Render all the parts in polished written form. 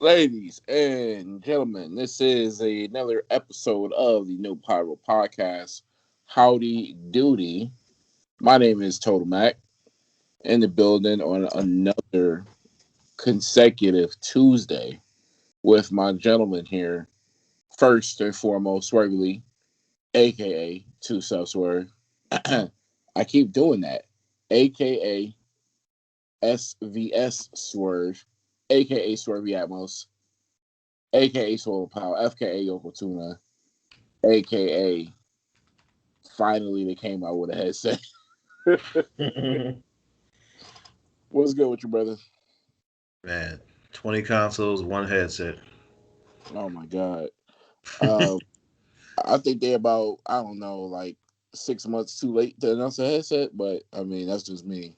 Ladies and gentlemen, this is another episode of the No Pyro Podcast. Howdy doody. My name is Total Mac, in the building on another consecutive Tuesday with my gentleman here. First and foremost, Swervely, aka Two Self Swerve. I keep doing that. AKA SVS Swerve, aka Swervy Atmos, aka Soul Power, FKA Yoko Tuna, aka finally they came out with a headset. What's good with you, brother? Man, 20 consoles, one headset. Oh my god. Uh, I think they're about, I don't know, like 6 months too late to announce a headset, but I mean that's just me.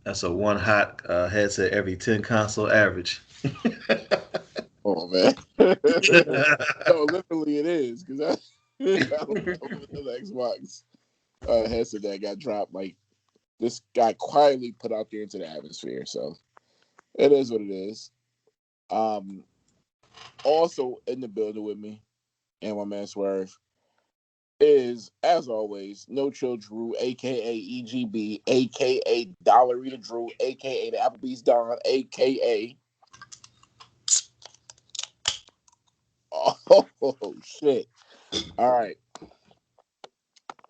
That's a one hot headset every 10 console average. Oh man. No, literally it is because I don't know the Xbox headset that got dropped. Like this guy quietly put out there into the atmosphere. So it is what it is. Um, Also in the building with me and my man Swerve is, as always, No Chill Drew, aka EGB, aka Dollarita Drew, aka the Applebee's Don, aka oh shit. All right,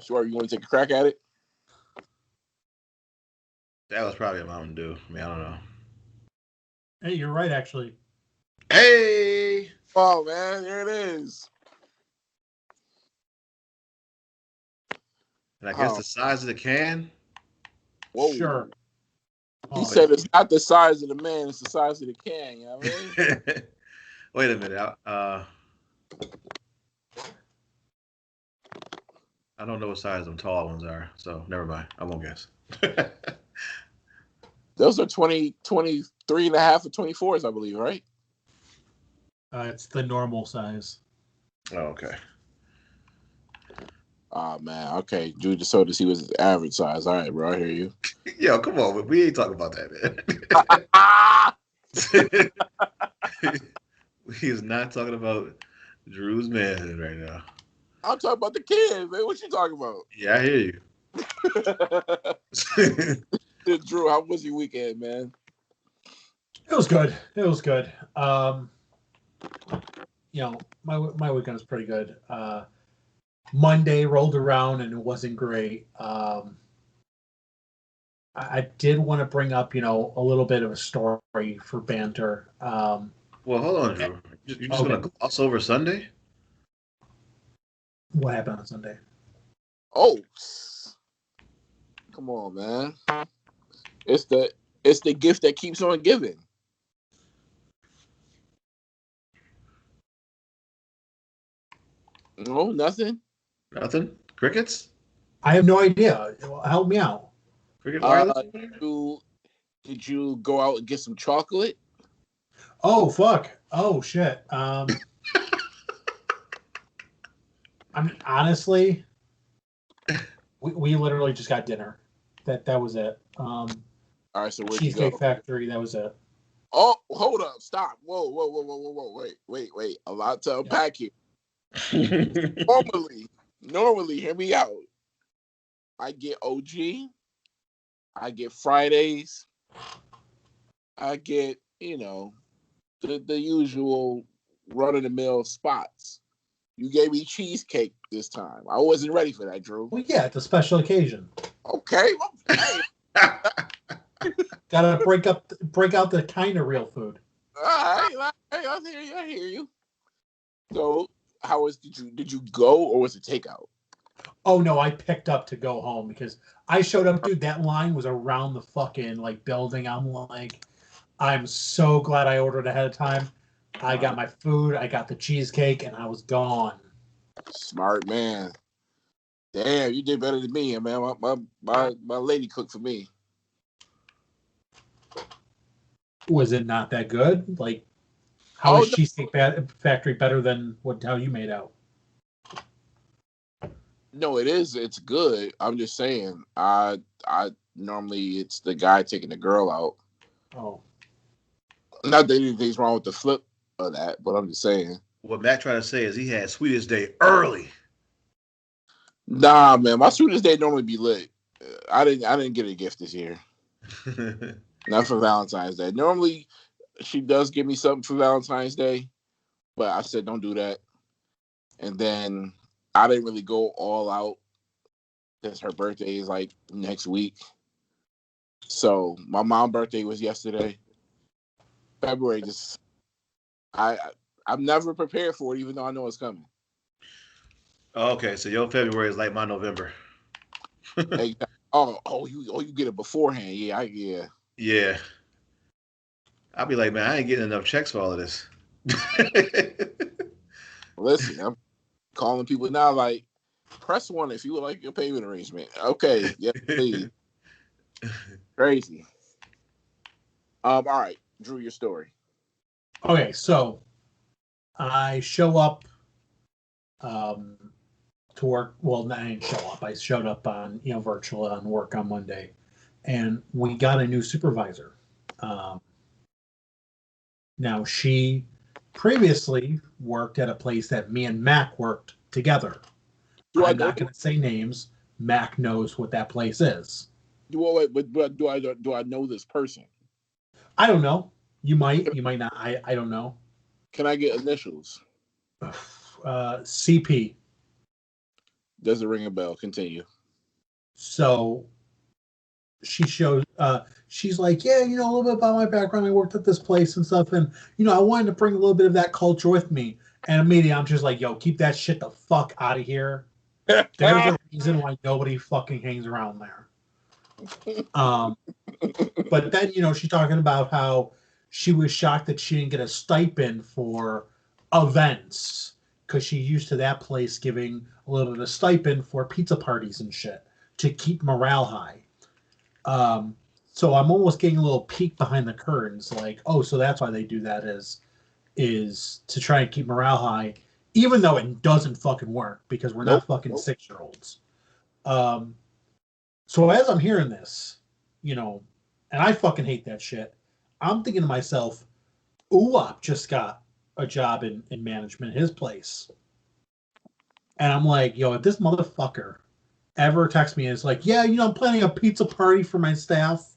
Swerve, you want to take a crack at it? That was probably a Mountain Dew. I mean, I don't know. Hey, you're right, actually. Hey! Oh man, there it is. And I guess Oh, the size of the can. whoa. Sure. He Oh, said it's not the size of the man, it's the size of the can. You know what I mean? Wait a minute. I don't know what size them tall ones are, so never mind. I won't guess. Those are 23 and a half or 24s, I believe, right? it's the normal size. Oh, okay. Oh man, okay. Drew just told us he was his average size. All right, bro, I hear you. Yo, come on. We ain't talking about that, man. We is not talking about Drew's manhood right now. I'm talking about the kids, man. What you talking about? Yeah, I hear you. Drew, how was your weekend, man? It was good. It was good. My weekend was pretty good. Monday rolled around and it wasn't great. I did want to bring up, a little bit of a story for banter. Well, hold on, Drew. You're just Okay. gonna gloss over Sunday? What happened on Sunday? Oh, come on, man. It's the gift that keeps on giving. No, nothing. Nothing. Crickets? I have no idea. Help me out. Cricket wireless? Did you go out and get some chocolate? Oh, fuck. Oh, shit. I mean, honestly, we literally just got dinner. That was it. All right, so where'd you Cheesecake go? Factory. That was it. Oh, hold up, stop. Whoa. Wait. A lot to unpack here. Normally, hear me out. I get OG, I get Fridays, I get, the usual run of the mill spots. You gave me cheesecake this time. I wasn't ready for that, Drew. Well, yeah, it's a special occasion. Okay, well, hey. Gotta break out the kind of real food. All right, I hear you. So, did you go or was it takeout? Oh no, I picked up to go home because I showed up, dude. That line was around the fucking building. I'm so glad I ordered ahead of time. I got my food, I got the cheesecake, and I was gone. Smart man. Damn, you did better than me, man. My lady cooked for me. Was it not that good? How is no. Cheesecake Factory better than how you made out? No, it is. It's good. I'm just saying. I normally it's the guy taking the girl out. Oh, Not that anything's wrong with the flip of that, but I'm just saying. What Matt tried to say is he had Sweetest Day early. Nah, man, my sweetest day normally be lit. I didn't get a gift this year. Not for Valentine's Day. Normally, she does give me something for Valentine's Day, but I said don't do that. And then I didn't really go all out since her birthday is like next week. So my mom's birthday was yesterday. February just I'm never prepared for it, even though I know it's coming. Okay, so your February is like my November. Hey, you get it beforehand. Yeah. Yeah. I'll be like, man, I ain't getting enough checks for all of this. Listen, I'm calling people now like, press 1 if you would like your payment arrangement. Okay, yeah, please. Crazy. All right, Drew, your story. Okay, so I show up to work. Well, I didn't show up. I showed up on virtual on work on Monday, and we got a new supervisor. Now she previously worked at a place that me and Mac worked together. I'm not going to say names. Mac knows what that place is. But do I know this person? I don't know. You might not. I don't know. Can I get initials? CP. Doesn't ring a bell. Continue. So she shows. She's like, yeah, a little bit about my background. I worked at this place and stuff, and I wanted to bring a little bit of that culture with me. And immediately, I'm just like, yo, keep that shit the fuck out of here. There's a reason why nobody fucking hangs around there. But then, she's talking about how she was shocked that she didn't get a stipend for events because she's used to that place giving a little bit of stipend for pizza parties and shit to keep morale high. So I'm almost getting a little peek behind the curtains, like, oh, so that's why they do that is to try and keep morale high, even though it doesn't fucking work because we're not fucking 6-year-olds. So as I'm hearing this, and I fucking hate that shit, I'm thinking to myself, Uwap just got a job in management at his place. And I'm like, yo, if this motherfucker ever texts me and is like, yeah, I'm planning a pizza party for my staff,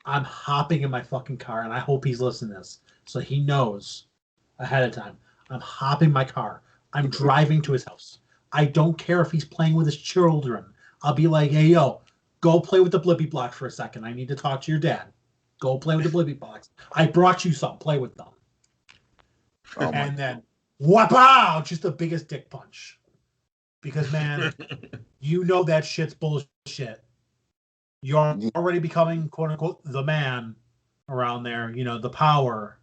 I'm hopping in my fucking car, and I hope he's listening to this so he knows ahead of time. I'm hopping my car. I'm driving to his house. I don't care if he's playing with his children. I'll be like, hey, yo, go play with the Blippy blocks for a second. I need to talk to your dad. Go play with the Blippy blocks. I brought you some. Play with them. Oh, and then, wow, just the biggest dick punch. Because, man, that shit's bullshit. You're already becoming, quote unquote, the man around there, the power.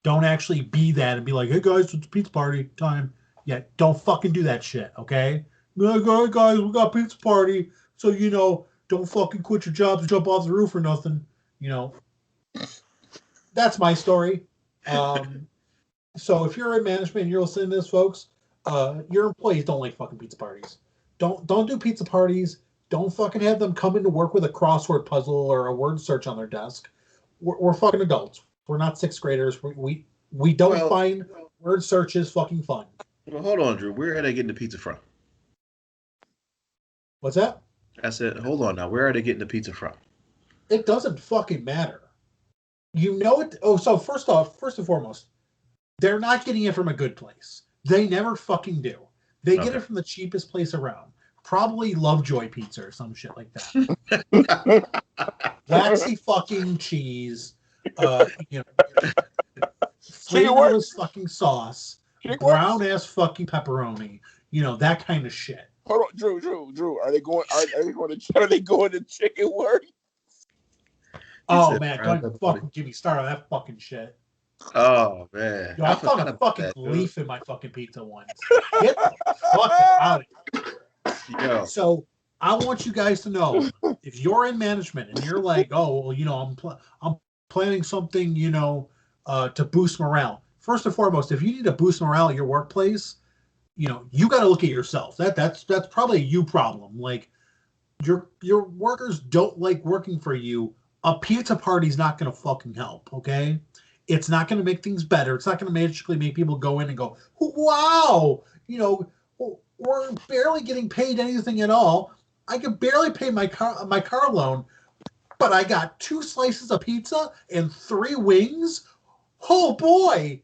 Don't actually be that and be like, hey, guys, it's pizza party time. Yeah, don't fucking do that shit, okay? Like, hey, guys, we got pizza party. So, don't fucking quit your jobs and jump off the roof or nothing. That's my story. So if you're in management and you're listening to this, folks, your employees don't like fucking pizza parties. Don't do pizza parties. Don't fucking have them come into work with a crossword puzzle or a word search on their desk. We're fucking adults. We're not 6th graders. We don't find word searches fucking fun. Well, hold on, Drew. Where are they getting the pizza from? What's that? I said, hold on now. Where are they getting the pizza from? It doesn't fucking matter. It. Oh, so first and foremost, they're not getting it from a good place. They never fucking do. They get it from the cheapest place around. Probably Lovejoy Pizza or some shit like that. Waxy fucking cheese. Flavorless fucking sauce. Brown ass fucking pepperoni. That kind of shit. Hold on, Drew. Are they going to chicken work? Oh man, don't fucking get me started on that fucking shit. Oh man. Yo, I found a fucking leaf in my fucking pizza once. Get the fuck out of here. Yo. So I want you guys to know, if you're in management and you're like, oh well, I'm planning something, to boost morale. First and foremost, if you need to boost morale at your workplace, you got to look at yourself. That's probably a you problem. Like your workers don't like working for you. A pizza party's not going to fucking help, okay? It's not going to make things better. It's not going to magically make people go in and go, wow, we're barely getting paid anything at all. I can barely pay my car loan, but I got 2 slices of pizza and 3 wings. Oh boy!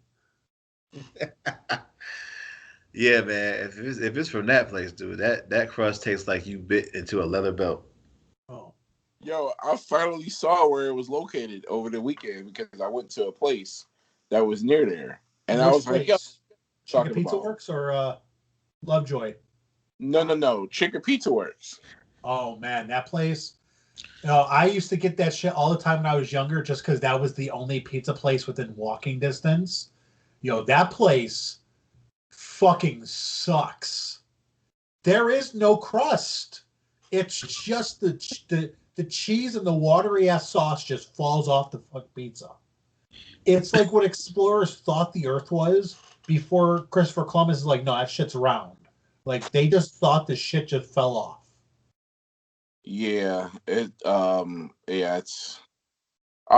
Yeah, man. If it's from that place, dude, that crust tastes like you bit into a leather belt. Oh, Yo, I finally saw where it was located over the weekend because I went to a place that was near there, and I which was like, "Yo, place? Chicken talking Pizza about Works or Lovejoy? no, Chicken Pizza Works." Oh man, that place. I used to get that shit all the time when I was younger, just because that was the only pizza place within walking distance. That place fucking sucks. There is no crust. It's just the cheese and the watery ass sauce just falls off the fuck pizza. It's like what explorers thought the Earth was before Christopher Columbus is like, no, that shit's round. Like they just thought the shit just fell off. Yeah, it's. I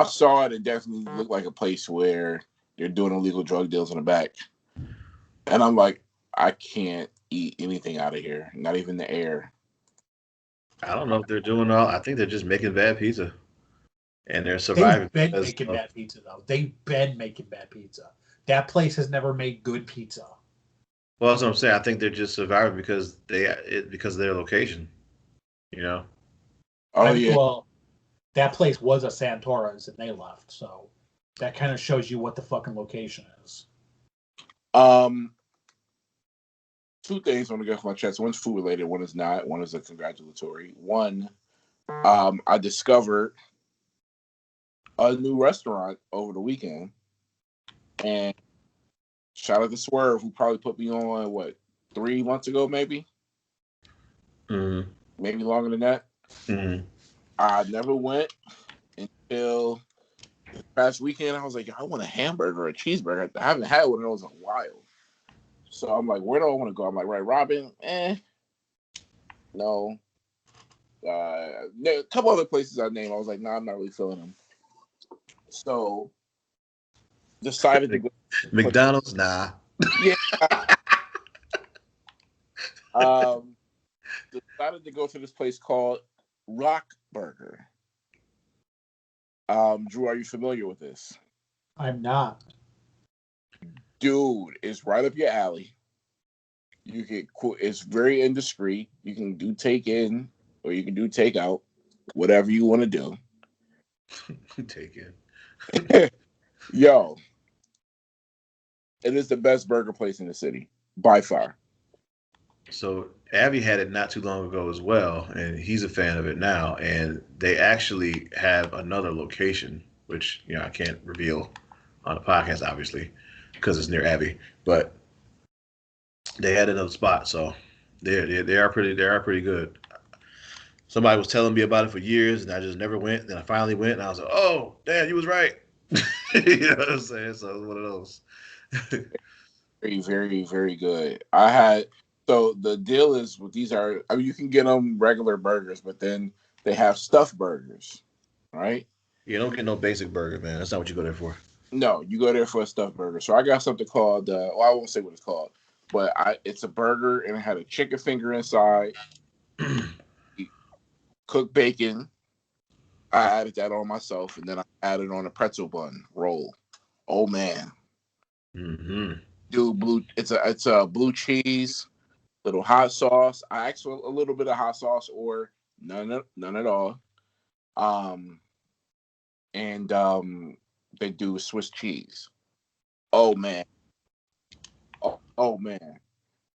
saw it. It definitely looked like a place where they're doing illegal drug deals in the back, and I'm like, I can't eat anything out of here, not even the air. I don't know if they're doing all. I think they're just making bad pizza, and they're They've surviving been because making of, bad pizza though. They've been making bad pizza. That place has never made good pizza. well, that's what I'm saying. I think they're just surviving because of their location. You know. Oh yeah. Well, that place was a Santora's and they left, so that kind of shows you what the fucking location is. Um, 2 things I want to get off my chest. One's food related. One is not. One is a congratulatory. One, I discovered a new restaurant over the weekend, and shout out to Swerve, who probably put me on what 3 months ago, maybe maybe longer than that. Mm-hmm. I never went until past weekend. I was like, I want a hamburger or a cheeseburger. I haven't had one of those in a while. So I'm like, where do I want to go? I'm like, right, Robin? No. A couple other places I named. I was like, nah, I'm not really feeling them. So decided to go. McDonald's, nah. Yeah. Decided to go to this place called Rock Burger. Drew, are you familiar with this? I'm not. Dude, it's right up your alley. You can. It's very indiscreet. You can do take in or you can do take out, whatever you want to do. Take it. Yo, it is the best burger place in the city by far. So Abby had it not too long ago as well, and he's a fan of it now. And they actually have another location, which I can't reveal on the podcast, obviously, because it's near Abby. But they had another spot, so they are pretty good. Somebody was telling me about it for years, and I just never went. Then I finally went, and I was like, "Oh, damn, you was right." You know what I'm saying? So it was one of those. Very, very, very good. I had so the deal is with these are. I mean, you can get them regular burgers, but then they have stuffed burgers, right? You don't get no basic burger, man. That's not what you go there for. No, you go there for a stuffed burger. So I got something called. Well, I won't say what it's called, but it's a burger and it had a chicken finger inside, cooked bacon. I added that on myself, and then I added on a pretzel bun roll. Oh man, Mm-hmm. dude, blue. It's a blue cheese, little hot sauce. I asked for a little bit of hot sauce or none at all. Um, and they do Swiss cheese. Oh man, oh man.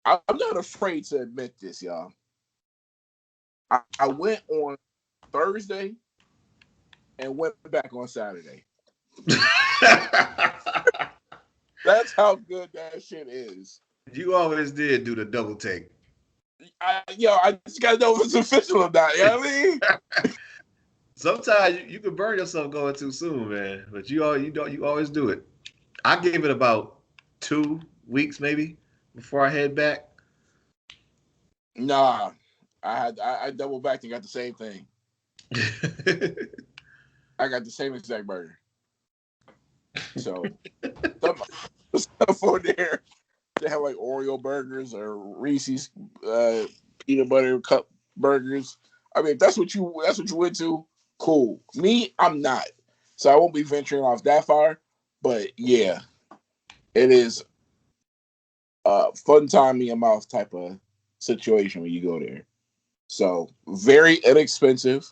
I'm not afraid to admit this, y'all. I went on Thursday and went back on Saturday. That's how good that shit is. You always did do the double take. I just gotta know if it's official or not. You know what I mean? Sometimes you can burn yourself going too soon, man. But you always do it. I gave it about 2 weeks maybe before I head back. Nah, I double backed and got the same thing. I got the same exact burger. So stuff on there. They have like Oreo burgers or Reese's peanut butter cup burgers. I mean, if that's what you went to, cool. Me, I'm not. So I won't be venturing off that far. But yeah, it is a fun time in your mouth type of situation when you go there. So very inexpensive.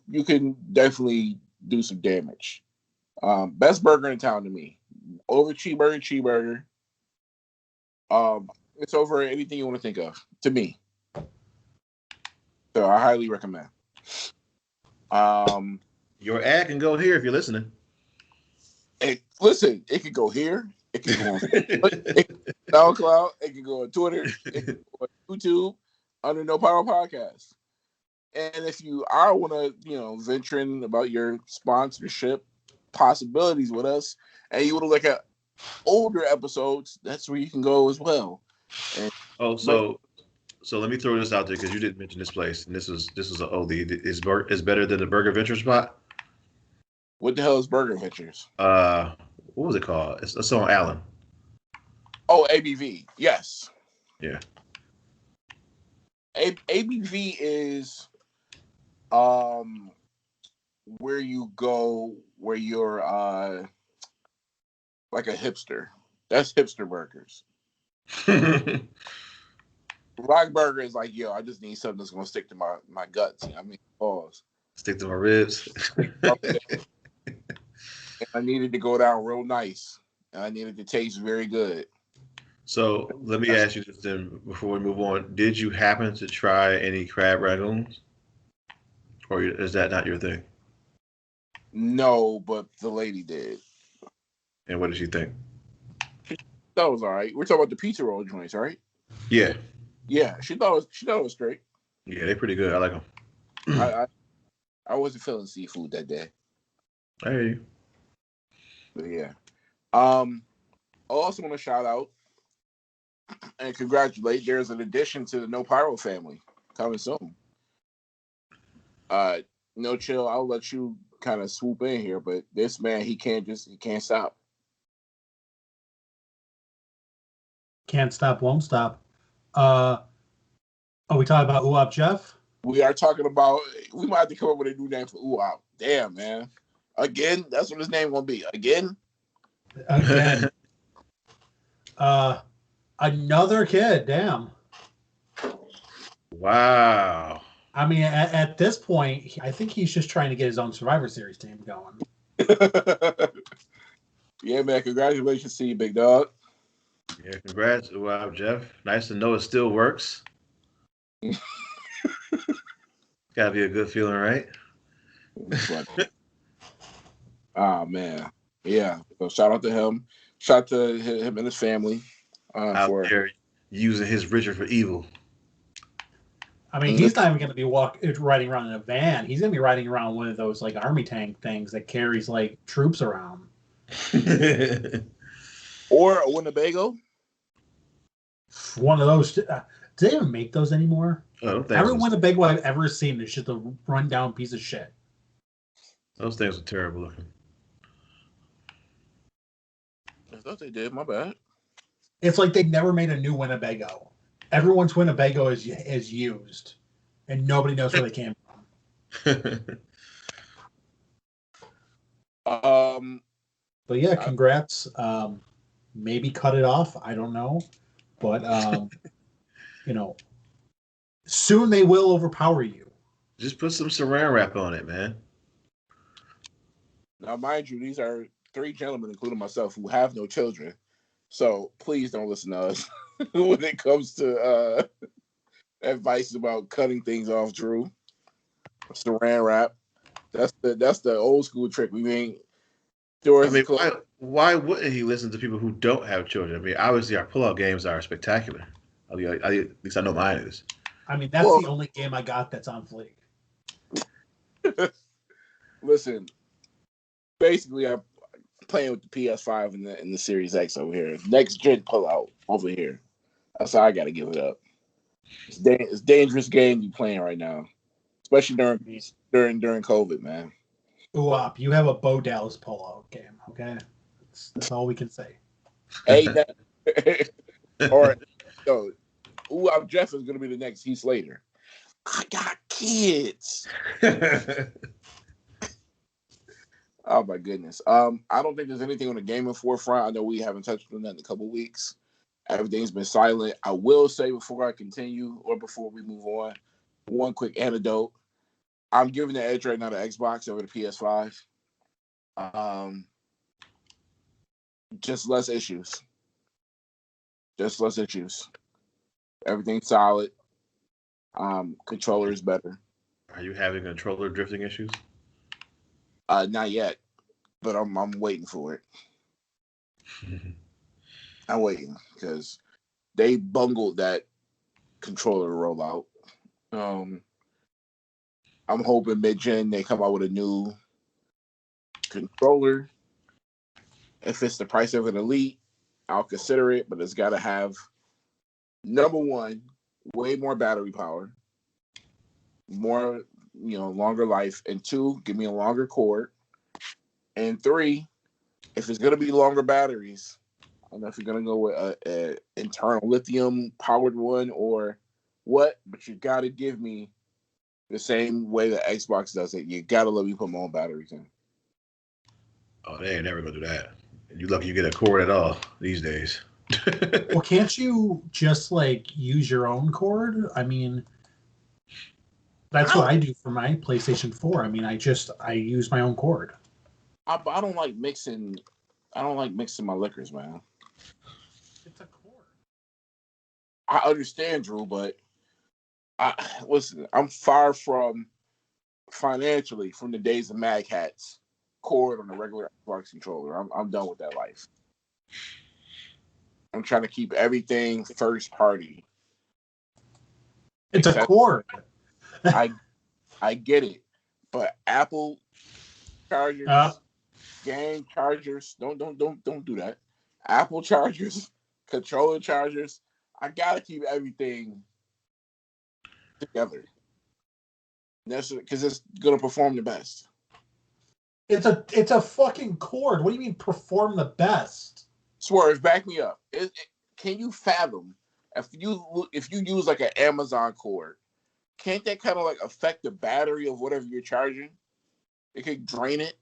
You can definitely do some damage. Best burger in town to me. Over cheeseburger. It's over anything you want to think of to me. So I highly recommend. Your ad can go here if you're listening. Listen, it could go here. It can go on SoundCloud. It can go on Twitter. It can go on YouTube under No Pyro Podcast. And if you are want to, venture in about your sponsorship possibilities with us, and you want to look at older episodes, that's where you can go as well. And, so let me throw this out there because you didn't mention this place, and this is an oldie. Is better than the Burger Venture spot? What the hell is Burger Ventures? What was it called? It's on Allen. Oh, ABV. Yes. Yeah. ABV is where you go where you're like a hipster. That's hipster burgers. Rock burger is like, yo, I just need something that's gonna stick to my guts. I mean, pause. Stick to my ribs. I needed to go down real nice. And I needed to taste very good. So let me ask you this then before we move on. Did you happen to try any crab ragoons? Or is that not your thing? No, but the lady did. And what did she think? That was all right. We're talking about the pizza roll joints, right? Yeah. Yeah, she thought it was straight. Yeah, they're pretty good. I like them. I wasn't feeling seafood that day. I hear you. But yeah. I also want to shout out and congratulate. There's an addition to the No Pyro family coming soon. No chill. I'll let you kind of swoop in here, but this man, he can't stop. Can't stop, won't stop. Are we talking about UAP Jeff? We are talking about. We might have to come up with a new name for UAP. Damn, man. Again, that's what his name gonna be. Again. Another kid. Damn. Wow. I mean, at this point, I think he's just trying to get his own Survivor Series team going. Yeah, man. Congratulations to you, big dog. Yeah, congrats. Wow, Jeff. Nice to know it still works. Gotta be a good feeling, right? Oh, man. Yeah. So shout out to him. Shout out to him and his family. Out there using his richer for evil. I mean, he's not even going to be riding around in a van. He's going to be riding around one of those like army tank things that carries like troops around. Or a Winnebago. One of those. Do they even make those anymore? Every Winnebago I've ever seen is just a rundown piece of shit. Those things are terrible looking. I thought they did. My bad. It's like they never made a new Winnebago. Everyone's Winnebago is used, and nobody knows where they came from. But yeah, congrats. Maybe cut it off. I don't know, but soon they will overpower you. Just put some saran wrap on it, man. Now, mind you, these are 3 gentlemen, including myself, who have no children. So please don't listen to us when it comes to advice about cutting things off. Drew, saran wrap. That's the old school trick. We mean, why wouldn't he listen to people who don't have children? I mean, obviously our pull-out games are spectacular. At least I know mine is. I mean, that's the only game I got that's on fleek. Listen, basically, I'm playing with the PS5 and the Series X over here. Next gen pull-out over here. That's how I got to give it up. It's a dangerous game to be playing right now, especially during COVID, man. Ooh, you have a Bo Dallas polo game, okay? That's all we can say. Hey, that, or yo, Jeff is gonna be the next Heath Slater. I got kids. Oh my goodness. I don't think there's anything on the gaming forefront. I know we haven't touched on that in a couple weeks. Everything's been silent. I will say before I continue or before we move on, one quick anecdote. I'm giving the edge right now to Xbox over the PS5. Just less issues. Just less issues. Everything's solid. Controller is better. Are you having controller drifting issues? Not yet, but I'm waiting for it. I'm waiting because they bungled that controller rollout. I'm hoping mid-gen they come out with a new controller. If it's the price of an Elite, I'll consider it, but it's got to have, number one, way more battery power, more, longer life, and two, give me a longer cord, and three, if it's going to be longer batteries, I don't know if you're going to go with a internal lithium powered one or what, but you got to give me the same way that Xbox does it. You got to let me put my own batteries in. Oh, they ain't never gonna do that. You lucky you get a cord at all these days. Well, can't you just use your own cord? I mean, that's what I do for my PlayStation 4. I mean, I use my own cord. I don't like mixing. I don't like mixing my liquors, man. It's a cord. I understand, Drew, but listen. I'm far from financially from the days of Mad Hats cord on a regular Xbox controller. I'm done with that life. I'm trying to keep everything first party. It's a cord. I get it, but Apple chargers, game chargers, don't do that. Apple chargers, controller chargers. I gotta keep everything together. That's because it's gonna perform the best. It's a fucking cord. What do you mean perform the best? Swerve, back me up. Can you fathom if you use like an Amazon cord? Can't that kind of affect the battery of whatever you're charging? It could drain it.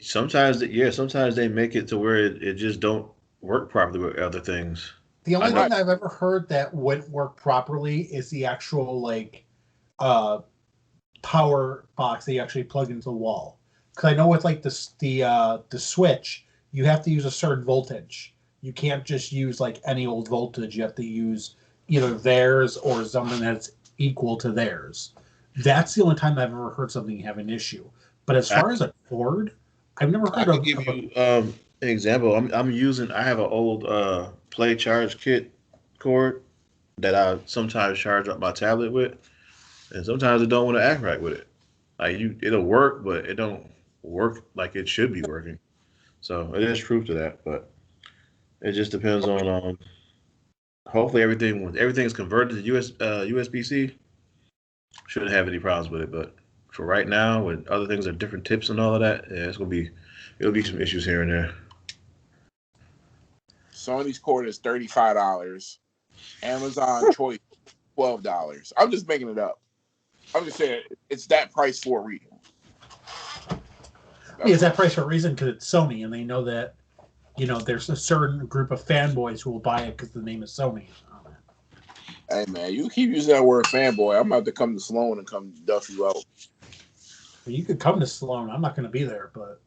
Sometimes they make it to where it just don't work properly with other things. The only thing I've ever heard that wouldn't work properly is the actual power box that you actually plug into the wall. Because I know with the switch, you have to use a certain voltage. You can't just use any old voltage. You have to use either theirs or something that's equal to theirs. That's the only time I've ever heard something have an issue. But as far as a cord, I've never heard of. I can give you an example. I have an old Play Charge Kit cord that I sometimes charge up my tablet with, and sometimes it don't want to act right with it. It'll work, but it don't work like it should be working. So it is proof to that, but it just depends on. Hopefully everything's converted to USB-C. Shouldn't have any problems with it, but for right now, when other things are different tips and all of that, yeah, it'll be some issues here and there. Sony's cord is $35. Amazon Choice $12. I'm just making it up. I'm just saying it's that price for a reason. It's that price for a reason because it's Sony, and they know that there's a certain group of fanboys who will buy it because the name is Sony. Hey man, you keep using that word fanboy. I'm about to come to Sloan and come duff you out. Well, you could come to Sloan. I'm not going to be there, but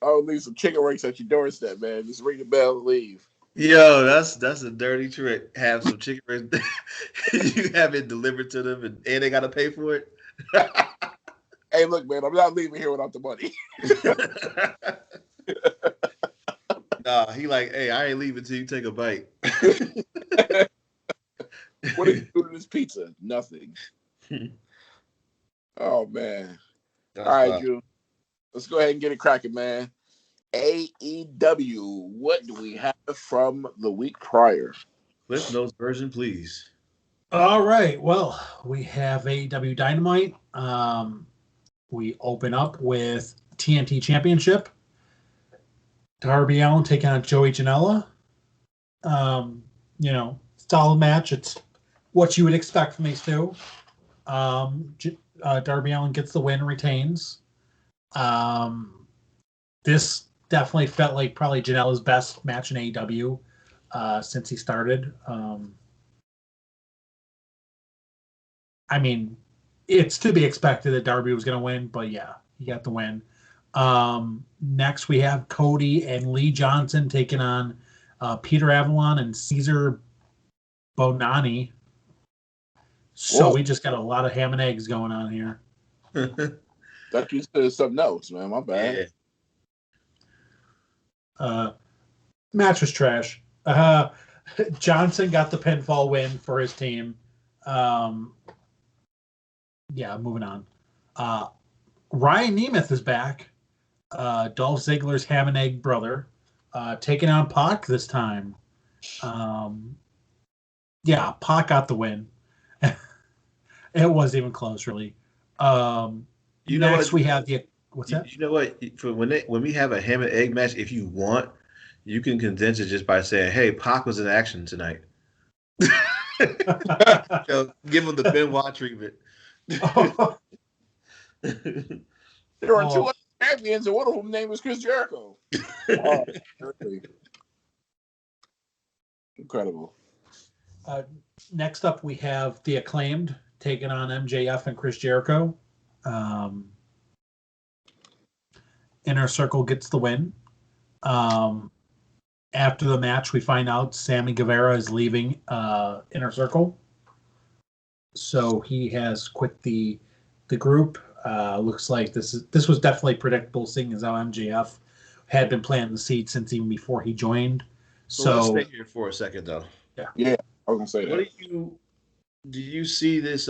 I'll leave some chicken wings at your doorstep, man. Just ring the bell and leave. Yo, that's a dirty trick. Have some chicken wings. You have it delivered to them, and they got to pay for it. Hey, look, man, I'm not leaving here without the money. Nah, he hey, I ain't leaving till you take a bite. What did you do to this pizza? Nothing. Oh, man. All right, Drew. Let's go ahead and get it cracking, man. AEW, what do we have from the week prior? Cliff Notes version, please. All right. Well, we have AEW Dynamite. We open up with TNT Championship. Darby Allin taking on Joey Janela. Solid match. It's what you would expect from these two. Darby Allin gets the win, retains. This definitely felt like probably Janela's best match in AEW since he started. I mean, it's to be expected that Darby was going to win, but yeah, he got the win. Next, we have Cody and Lee Johnson taking on Peter Avalon and Caesar Bonani. So we just got a lot of ham and eggs going on here. Thought you said something else, man. My bad. Yeah. Match was trash. Johnson got the pinfall win for his team. Moving on. Ryan Nemeth is back. Dolph Ziggler's ham and egg brother, taking on Pac this time. Pac got the win. It wasn't even close, really. Next, we have the what's that? You know what? For when we have a ham and egg match, if you want, you can condense it just by saying, "Hey, Pac was in action tonight." Give him the Benoit treatment. There were two other champions, and one of them name was Chris Jericho. Oh, incredible. Next up, we have the Acclaimed taking on MJF and Chris Jericho. Inner Circle gets the win. After the match, we find out Sammy Guevara is leaving Inner Circle. So he has quit the group. Looks like this was definitely predictable, seeing as how MJF had been planting the seed since even before he joined. So let's stay here for a second, though. Yeah, I was gonna say that. Do you see this?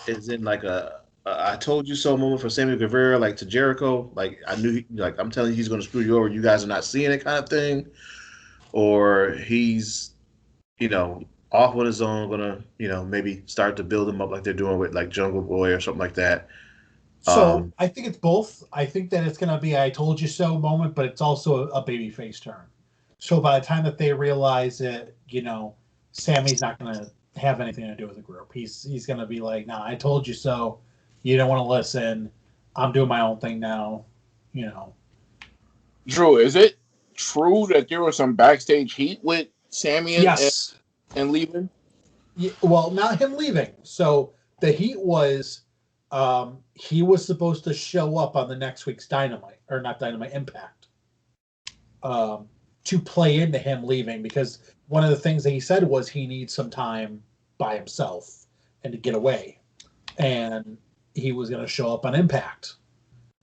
Is in like a I told you so moment for Sammy Guevara, like to Jericho, like I knew, I'm telling you, he's going to screw you over. You guys are not seeing it, kind of thing, or he's, off on his own, gonna, maybe start to build him up like they're doing with like Jungle Boy or something like that. So I think it's both. I think that it's going to be "I told you so" moment, but it's also a babyface turn. So by the time that they realize it, Sammy's not going to have anything to do with the group. He's going to be like, "Nah, I told you so. You don't want to listen. I'm doing my own thing now." Drew, is it true that there was some backstage heat with Sammy and leaving? Yeah, well, not him leaving. So the heat was he was supposed to show up on the next week's Dynamite, or not Dynamite, Impact, to play into him leaving, because one of the things that he said was he needs some time by himself and to get away. And he was going to show up on Impact.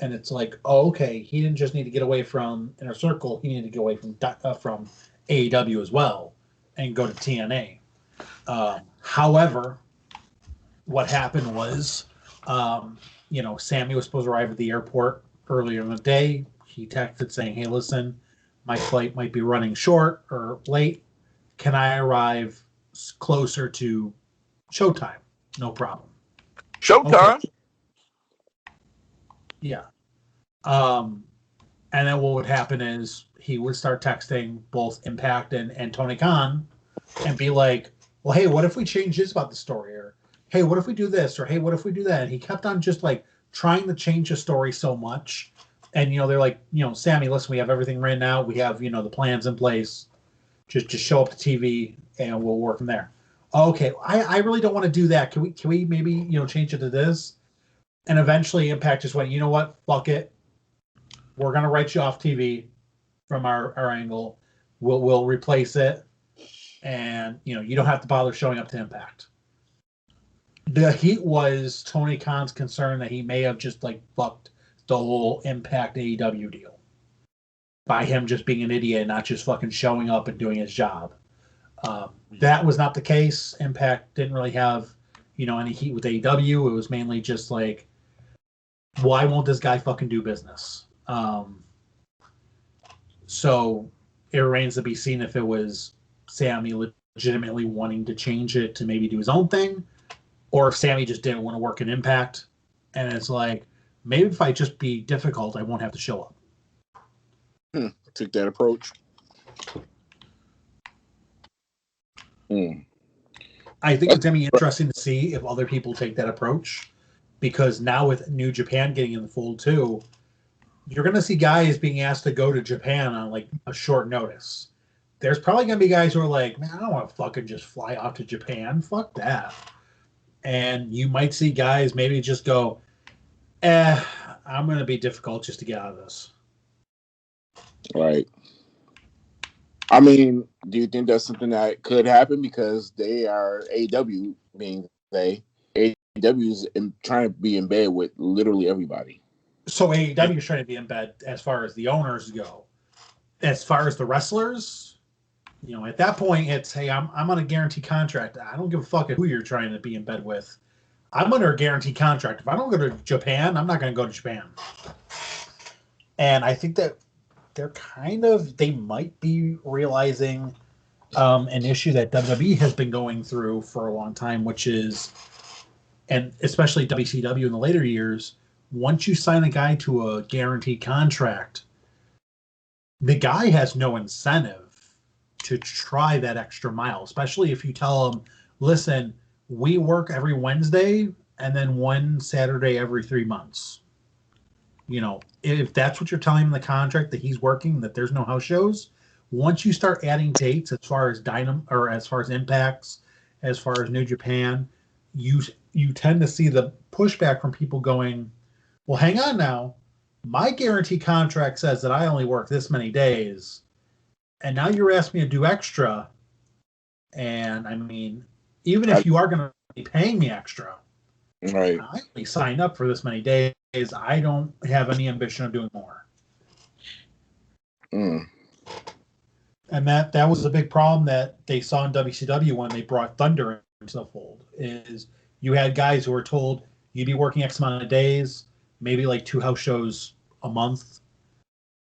And it's like, oh, okay, he didn't just need to get away from Inner Circle. He needed to get away from AEW as well and go to TNA. However, what happened was, Sammy was supposed to arrive at the airport earlier in the day. He texted saying, "Hey, listen, my flight might be running short or late. Can I arrive closer to showtime?" No problem. Showtime? Okay. Yeah. And then what would happen is he would start texting both Impact and Tony Khan and be like, "Well, hey, what if we change this about the story?" Or, "Hey, what if we do this?" Or, "Hey, what if we do that?" And he kept on just like trying to change the story so much. And, they're like, "Sammy, listen, we have everything right now. We have, the plans in place. Just show up to TV and we'll work from there." Okay, I really don't want to do that. Can we maybe, change it to this? And eventually Impact just went, "You know what? Fuck it. We're going to write you off TV from our angle. We'll replace it. And, you don't have to bother showing up to Impact." The heat was Tony Khan's concern that he may have just like fucked the whole Impact AEW deal by him just being an idiot and not just fucking showing up and doing his job. That was not the case. Impact didn't really have, any heat with AEW. It was mainly just like, why won't this guy fucking do business? So it remains to be seen if it was Sammy legitimately wanting to change it to maybe do his own thing, or if Sammy just didn't want to work in Impact, and it's like, maybe if I just be difficult, I won't have to show up. Took that approach. I think it's going to be interesting to see if other people take that approach, because now with New Japan getting in the fold too, you're going to see guys being asked to go to Japan on like a short notice. There's probably going to be guys who are like, man, I don't want to fucking just fly off to Japan. Fuck that. And you might see guys maybe just go, I'm going to be difficult just to get out of this. Right. I mean, do you think that's something that could happen because they are AEW, being AEW is trying to be in bed with literally everybody. So AEW is trying to be in bed as far as the owners go. As far as the wrestlers, at that point, it's, hey, I'm on a guaranteed contract. I don't give a fuck who you're trying to be in bed with. I'm under a guaranteed contract. If I don't go to Japan, I'm not going to go to Japan. And I think that they might be realizing an issue that WWE has been going through for a long time, which is, and especially WCW in the later years, once you sign a guy to a guaranteed contract, the guy has no incentive to try that extra mile, especially if you tell him, listen, we work every Wednesday and then one Saturday every 3 months. If that's what you're telling him in the contract, that he's working, that there's no house shows, once you start adding dates as far as as far as Impacts, as far as New Japan, you tend to see the pushback from people going, well, hang on now. My guarantee contract says that I only work this many days, and now you're asking me to do extra. And I mean, even if you are going to be paying me extra, right? I only signed up for this many days. I don't have any ambition of doing more. And that was a big problem that they saw in WCW when they brought Thunder into the fold. Is you had guys who were told you'd be working X amount of days, maybe like 2 house shows a month,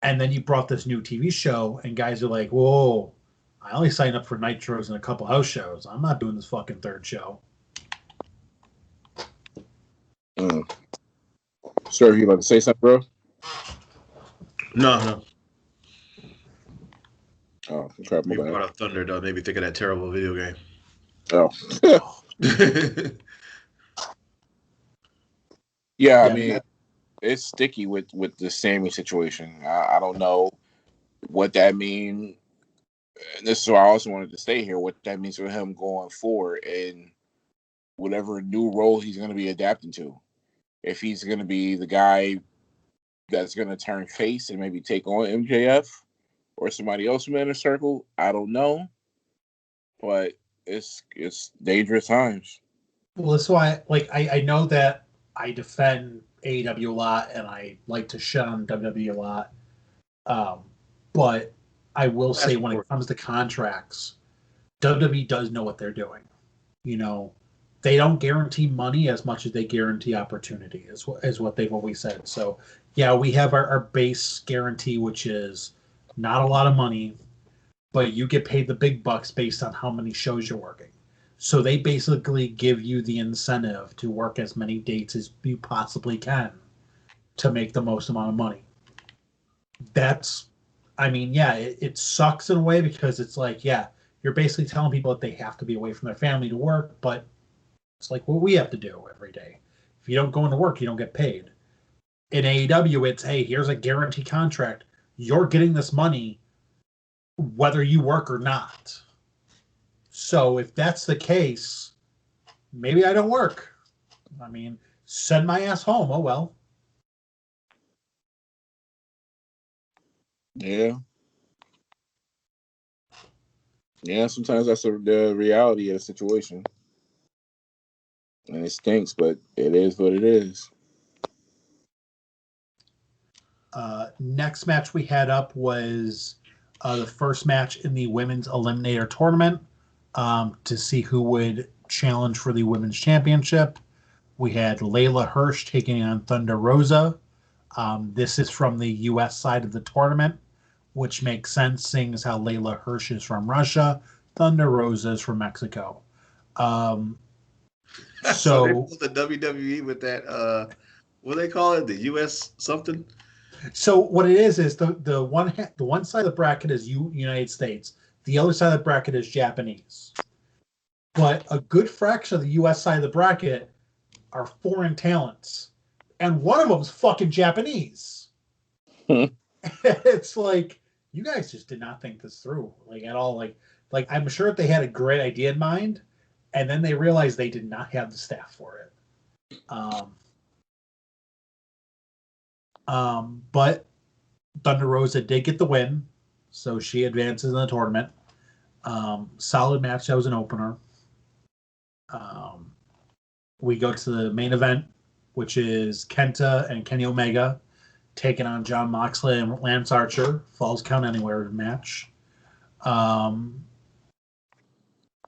and then you brought this new TV show, and guys are like, "Whoa, I only signed up for Nitros and a couple house shows. I'm not doing this fucking third show." Sir, you about to say something, bro? No. Oh, crap, You brought up Thunder, though. Maybe think of that terrible video game. Oh. Yeah, I mean, it's sticky with the Sammy situation. I don't know what that means. And this is why I also wanted to stay here, what that means for him going forward and whatever new role he's going to be adapting to. If he's going to be the guy that's going to turn face and maybe take on MJF or somebody else from the inner circle, I don't know. But it's dangerous times. Well, that's why, I know that I defend AEW a lot and I like to shit on WWE a lot. But I will say when it comes to contracts, WWE does know what they're doing. They don't guarantee money as much as they guarantee opportunity, is what they've always said. So, yeah, we have our base guarantee, which is not a lot of money, but you get paid the big bucks based on how many shows you're working. So they basically give you the incentive to work as many dates as you possibly can to make the most amount of money. It sucks in a way because it's like, yeah, you're basically telling people that they have to be away from their family to work, but it's like what we have to do every day. If you don't go into work, you don't get paid. In AEW, it's, hey, here's a guaranteed contract. You're getting this money whether you work or not. So if that's the case, maybe I don't work. I mean, send my ass home. Oh, well. Yeah. Yeah, sometimes that's the reality of the situation. And it stinks, but it is what it is. Next match we had up was the first match in the Women's Eliminator Tournament to see who would challenge for the Women's Championship. We had Layla Hirsch taking on Thunder Rosa. This is from the U.S. side of the tournament, which makes sense, seeing as how Layla Hirsch is from Russia, Thunder Rosa is from Mexico. So they So, pulled the WWE with that. What do they call it? The U.S. something. so what it is the one side of the bracket is United States. The other side of the bracket is Japanese. But a good fraction of the U.S. side of the bracket are foreign talents, and one of them's fucking Japanese. It's like you guys just did not think this through, like at all. Like I'm sure if they had a great idea in mind, and then they realized they did not have the staff for it. But Thunder Rosa did get the win, so she advances in the tournament. Solid match. That was an opener. We go to the main event, which is Kenta and Kenny Omega taking on Jon Moxley and Lance Archer. Falls Count Anywhere match.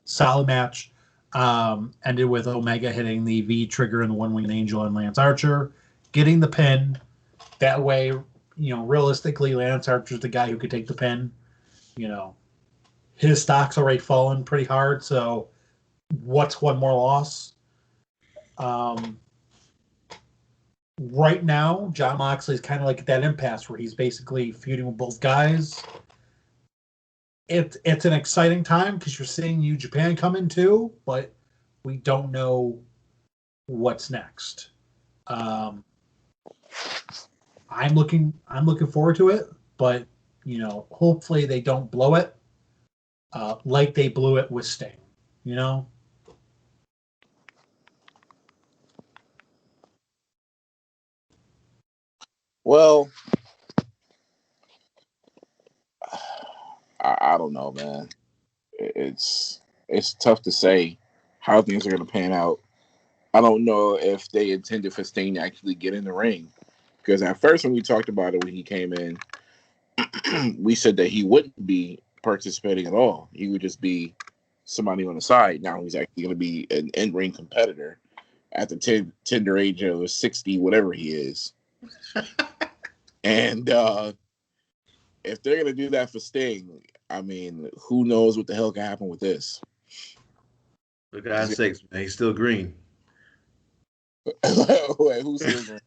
Solid match. Ended with Omega hitting the V trigger and the One Winged Angel and Lance Archer getting the pin. That way, realistically, Lance Archer's the guy who could take the pin. His stock's already fallen pretty hard, so what's one more loss? Right now, Jon Moxley is kind of like at that impasse where he's basically feuding with both guys. It's an exciting time because you're seeing New Japan come in too, but we don't know what's next. I'm looking forward to it, but hopefully they don't blow it like they blew it with Sting. Well, I don't know, man. It's tough to say how things are going to pan out. I don't know if they intended for Sting to actually get in the ring. Because at first, when we talked about it when he came in, we said that he wouldn't be participating at all. He would just be somebody on the side. Now he's actually going to be an in-ring competitor at the tender age of 60, whatever he is. And if they're going to do that for Sting, I mean, who knows what the hell can happen with this? For God's sakes, man, he's still green. Wait, who's still green?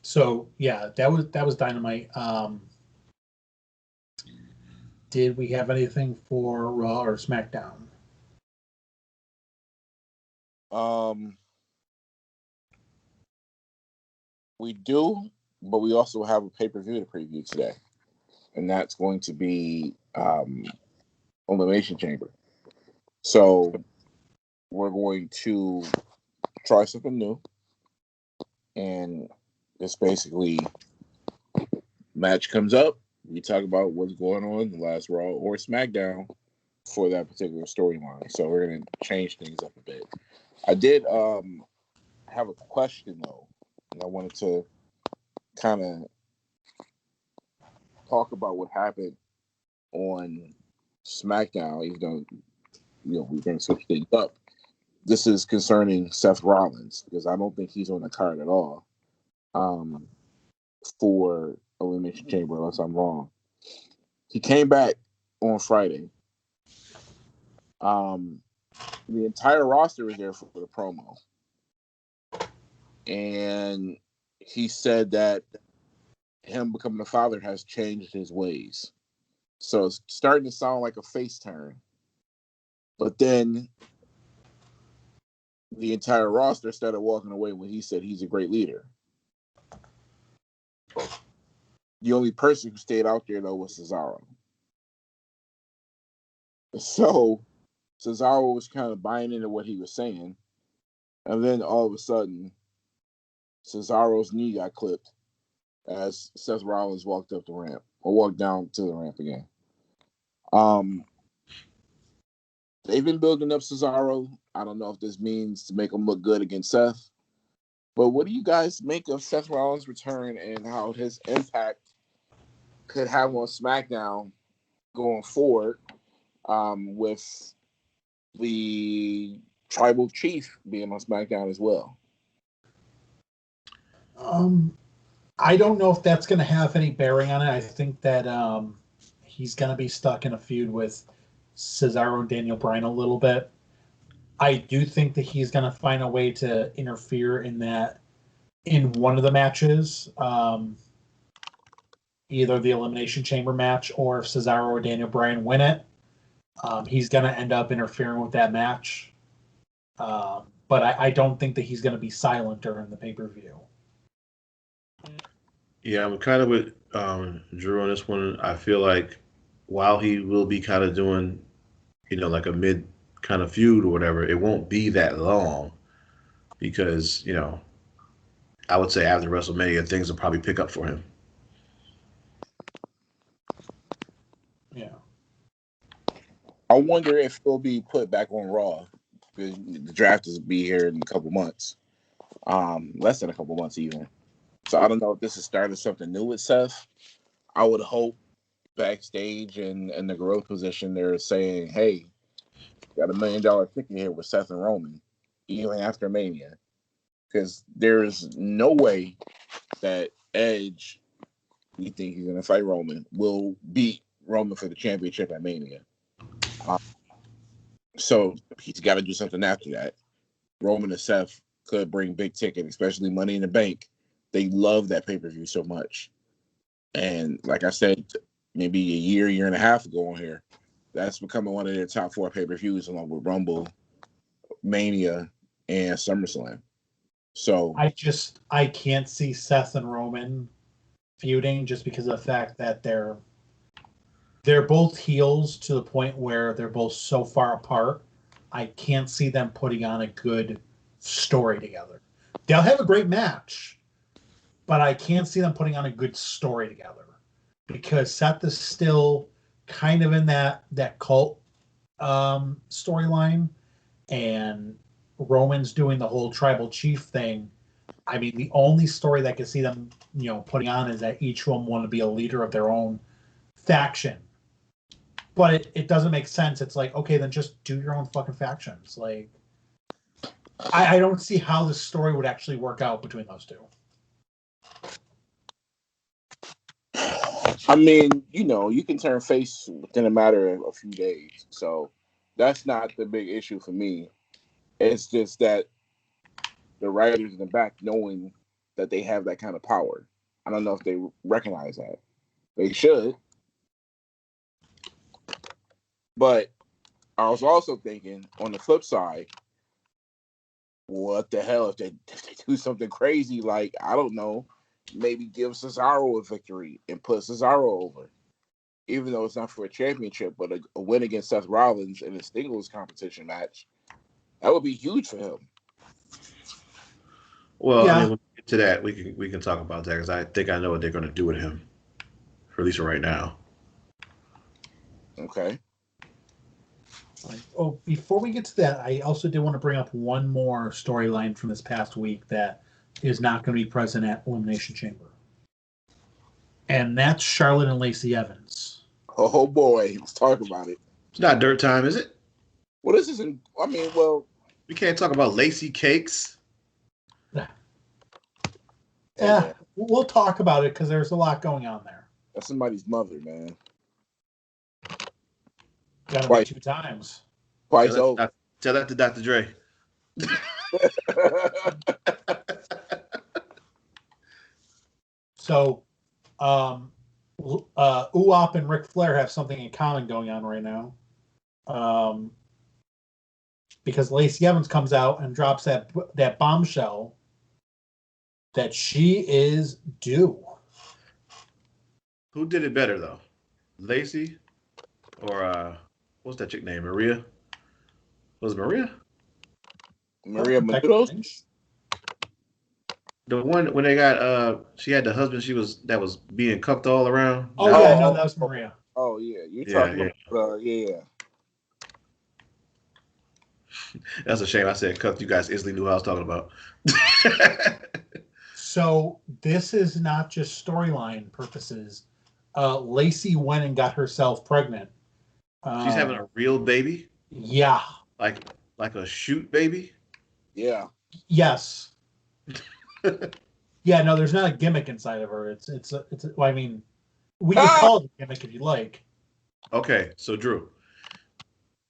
So yeah, that was Dynamite. Did we have anything for Raw or SmackDown? We do, but we also have a pay-per-view to preview today, and that's going to be Elimination Chamber. So we're going to try something new, and this basically match comes up. We talk about what's going on in the last Raw or SmackDown for that particular storyline. So we're going to change things up a bit. I did have a question though, and I wanted to kind of talk about what happened on SmackDown, even though we're going to switch things up. This is concerning Seth Rollins because I don't think he's on the card at all for Elimination Chamber, unless I'm wrong. He came back on Friday. The entire roster was there for the promo, and he said that him becoming a father has changed his ways. So it's starting to sound like a face turn. But then the entire roster started walking away when he said he's a great leader. The only person who stayed out there, though, was Cesaro. So Cesaro was kind of buying into what he was saying. And then all of a sudden, Cesaro's knee got clipped as Seth Rollins walked up the ramp, or walked down to the ramp again. They've been building up Cesaro. I don't know if this means to make him look good against Seth. But what do you guys make of Seth Rollins' return and how his impact could have on SmackDown going forward with the Tribal Chief being on SmackDown as well? I don't know if that's going to have any bearing on it. I think that he's going to be stuck in a feud with Cesaro and Daniel Bryan a little bit. I do think that he's going to find a way to interfere in one of the matches, either the Elimination Chamber match or if Cesaro or Daniel Bryan win it, he's going to end up interfering with that match. But I don't think that he's going to be silent during the pay-per-view. Yeah, I'm kind of with Drew on this one. I feel like while he will be kind of doing, like a mid kind of feud or whatever, it won't be that long because, I would say after WrestleMania, things will probably pick up for him. Yeah. I wonder if he'll be put back on Raw because the draft is be here in a couple months, less than a couple months even. So I don't know if this is starting something new with Seth. I would hope backstage and in the growth position they're saying, "Hey, got $1 million ticket here with Seth and Roman, even after Mania," because there's no way that Edge, you think he's going to fight Roman, will beat Roman for the championship at Mania. So he's got to do something after that. Roman and Seth could bring big ticket, especially Money in the Bank. They love that pay-per-view so much. And like I said, maybe a year and a half ago on here, that's becoming one of their top 4 pay-per-views along with Rumble, Mania, and SummerSlam. So I can't see Seth and Roman feuding just because of the fact that they're both heels to the point where they're both so far apart. I can't see them putting on a good story together. They'll have a great match, but I can't see them putting on a good story together because Seth is still kind of in that cult storyline, and Roman's doing the whole tribal chief thing. I mean, the only story that I can see them, putting on is that each one want to be a leader of their own faction. But it doesn't make sense. It's like, okay, then just do your own fucking factions. Like, I don't see how the story would actually work out between those two. I mean, you can turn face within a matter of a few days. So that's not the big issue for me. It's just that the writers in the back knowing that they have that kind of power. I don't know if they recognize that. They should. But I was also thinking, on the flip side, what the hell if they do something crazy like, I don't know, maybe give Cesaro a victory and put Cesaro over. Even though it's not for a championship, but a win against Seth Rollins in a singles competition match, that would be huge for him. Well, Yeah. I mean, when we get to that, we can talk about that because I think I know what they're going to do with him, for at least right now. Okay. Oh, before we get to that, I also did want to bring up one more storyline from this past week that is not going to be present at Elimination Chamber. And that's Charlotte and Lacey Evans. Oh boy, let's talk about it. It's not dirt time, is it? Well, this isn't. I mean, well, We can't talk about Lacey cakes. Yeah, we'll talk about it because there's a lot going on there. That's somebody's mother, man. Got it 2 times. Twice over. Tell that to Dr. Dre. So, Uwap and Ric Flair have something in common going on right now. Because Lacey Evans comes out and drops that bombshell that she is due. Who did it better, though? Lacey or what's that chick name? Maria? Was it Maria? Maria Menounos? The one when they got she had the husband that was being cucked all around. Oh yeah, no, that was Maria. Oh yeah, you're talking about yeah. That's a shame. I said cucked. You guys instantly knew what I was talking about. So this is not just storyline purposes. Lacey went and got herself pregnant. She's having a real baby? Yeah. Like a shoot baby? Yeah. Yes. Yeah, no, there's not a gimmick inside of her. Well, I mean, we could call it a gimmick if you like. Okay, so Drew,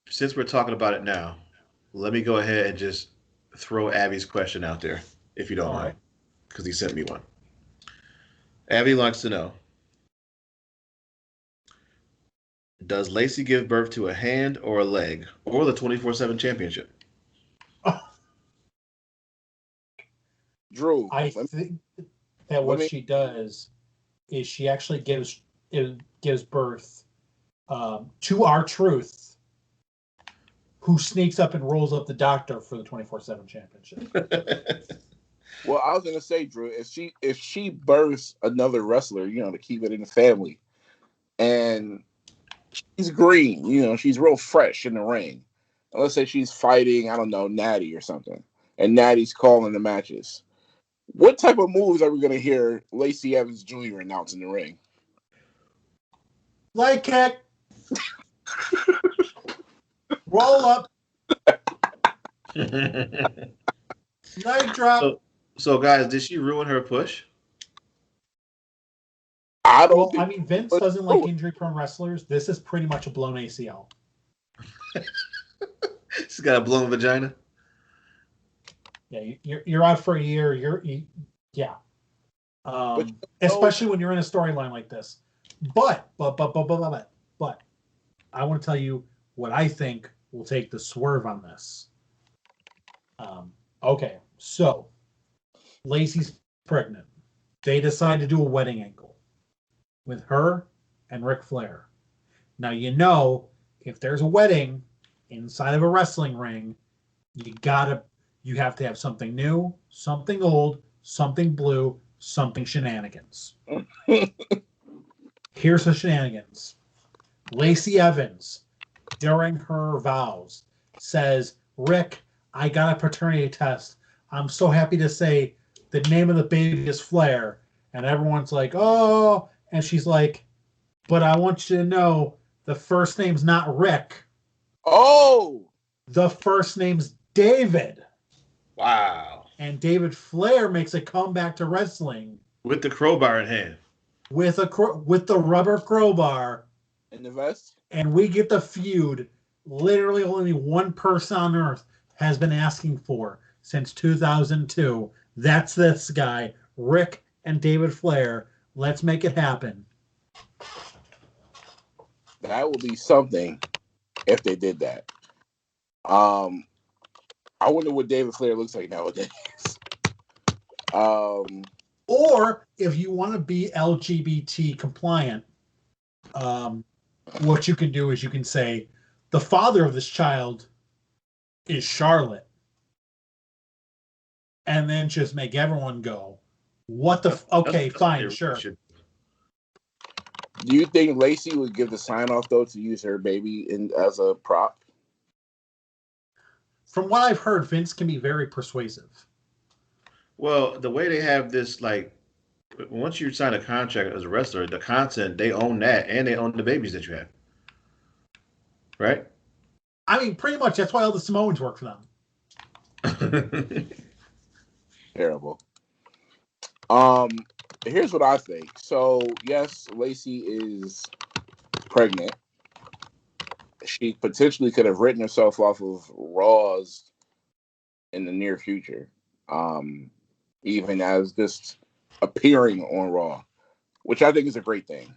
since we're talking about it now, let me go ahead and just throw Abby's question out there, if you don't All mind, right. because he sent me one. Abby wants to know: does Lacey give birth to a hand or a leg, or the 24/7 championship? Drew, I think that let what me. she does is she actually gives birth to our truth, who sneaks up and rolls up the doctor for the 24/7 championship. Well, I was gonna say, Drew, if she births another wrestler, to keep it in the family, and she's green, she's real fresh in the ring. And let's say she's fighting, I don't know, Natty or something, and Natty's calling the matches. What type of moves are we gonna hear Lacey Evans Jr. announce in the ring? Leg kick, roll up, leg drop. So guys, did she ruin her push? I don't Well, I think. mean, Vince doesn't like injury-prone wrestlers. This is pretty much a blown ACL. She's got a blown vagina. Yeah, you're out for a year. Yeah. Especially when you're in a storyline like this. But I want to tell you what I think will take the swerve on this. Okay, so Lacey's pregnant. They decide to do a wedding angle with her and Ric Flair. Now, if there's a wedding inside of a wrestling ring, you have to have something new, something old, something blue, something shenanigans. Here's the shenanigans. Lacey Evans, during her vows, says, Rick, I got a paternity test. I'm so happy to say the name of the baby is Flair. And everyone's like, oh. And she's like, but I want you to know the first name's not Rick. Oh! The first name's David. Wow. And David Flair makes a comeback to wrestling. With the crowbar in hand. With the rubber crowbar. In the vest? And we get the feud literally only one person on earth has been asking for since 2002. That's this guy, Rick and David Flair. Let's make it happen. That would be something if they did that. I wonder what David Flair looks like nowadays. Or if you want to be LGBT compliant, what you can do is you can say the father of this child is Charlotte, and then just make everyone go, "What the? Okay, fine, sure." Do you think Lacey would give the sign off though to use her baby as a prop? From what I've heard, Vince can be very persuasive. Well, the way they have this, like, once you sign a contract as a wrestler, the content, they own that, and they own the babies that you have. Right? I mean, pretty much that's why all the Samoans work for them. Terrible. Here's what I think. So, yes, Lacey is pregnant. She potentially could have written herself off of Raws in the near future, even as just appearing on Raw, which I think is a great thing.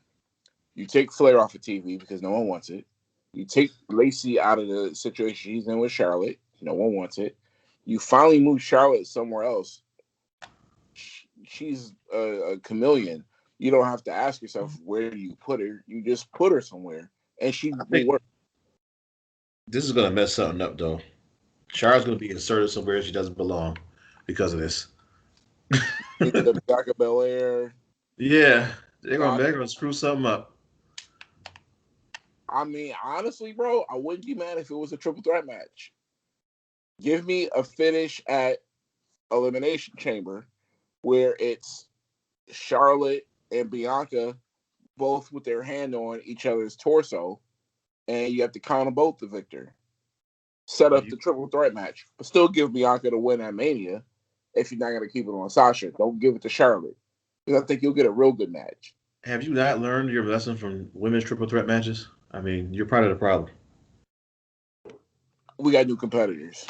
You take Flair off of TV because no one wants it. You take Lacey out of the situation she's in with Charlotte. No one wants it. You finally move Charlotte somewhere else. She's a chameleon. You don't have to ask yourself where do you put her. You just put her somewhere, and she will work. This is going to mess something up, though. Charlotte's going to be inserted somewhere she doesn't belong because of this. The Bianca Belair. Yeah, they're gonna screw something up. I mean, honestly, bro, I wouldn't be mad if it was a triple threat match. Give me a finish at Elimination Chamber where it's Charlotte and Bianca both with their hand on each other's torso, and you have to count them both the victor. Set up the triple threat match, but still give Bianca the win at Mania, if you're not gonna keep it on Sasha. Don't give it to Charlotte. Because I think you'll get a real good match. Have you not learned your lesson from women's triple threat matches? I mean, you're part of the problem. We got new competitors.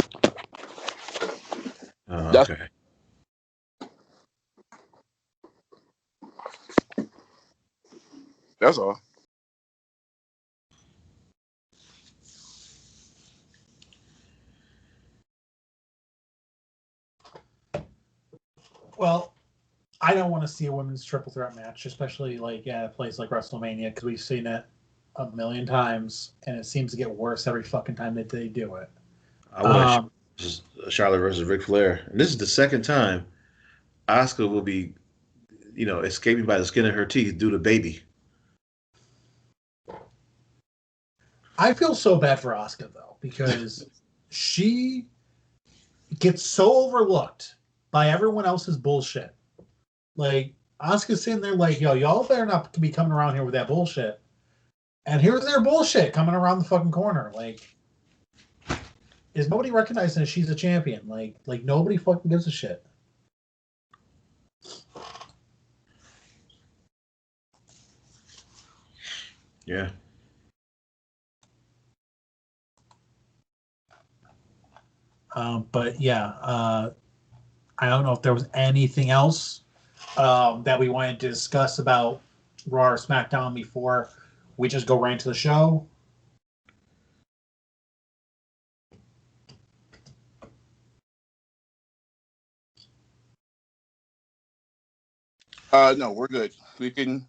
Oh, okay. That's all. Well, I don't want to see a women's triple threat match, especially like at a place like WrestleMania, because we've seen it a million times, and it seems to get worse every fucking time that they do it. I want Charlotte versus Ric Flair, and this is the second time Asuka will be, escaping by the skin of her teeth due to baby. I feel so bad for Asuka though, because she gets so overlooked by everyone else's bullshit. Like Asuka's sitting there like, yo, y'all better not be coming around here with that bullshit. And here's their bullshit coming around the fucking corner. Like, is nobody recognizing that she's a champion? Like nobody fucking gives a shit. Yeah. But yeah, I don't know if there was anything else that we wanted to discuss about Raw or SmackDown before we just go right into the show. No, we're good. We can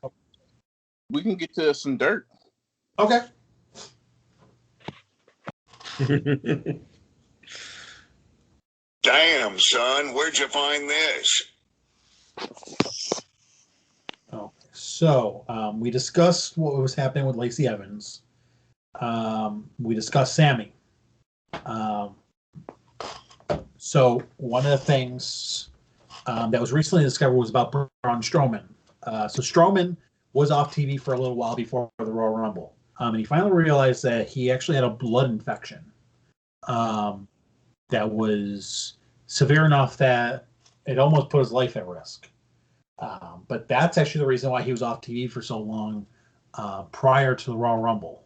get to some dirt. Okay. Damn, son, where'd you find this? Okay. So we discussed what was happening with Lacey Evans. We discussed Sammy. So one of the things that was recently discovered was about Braun Strowman. So Strowman was off TV for a little while before the Royal Rumble. And he finally realized that he actually had a blood infection that was severe enough that it almost put his life at risk. But that's actually the reason why he was off TV for so long prior to the Royal Rumble.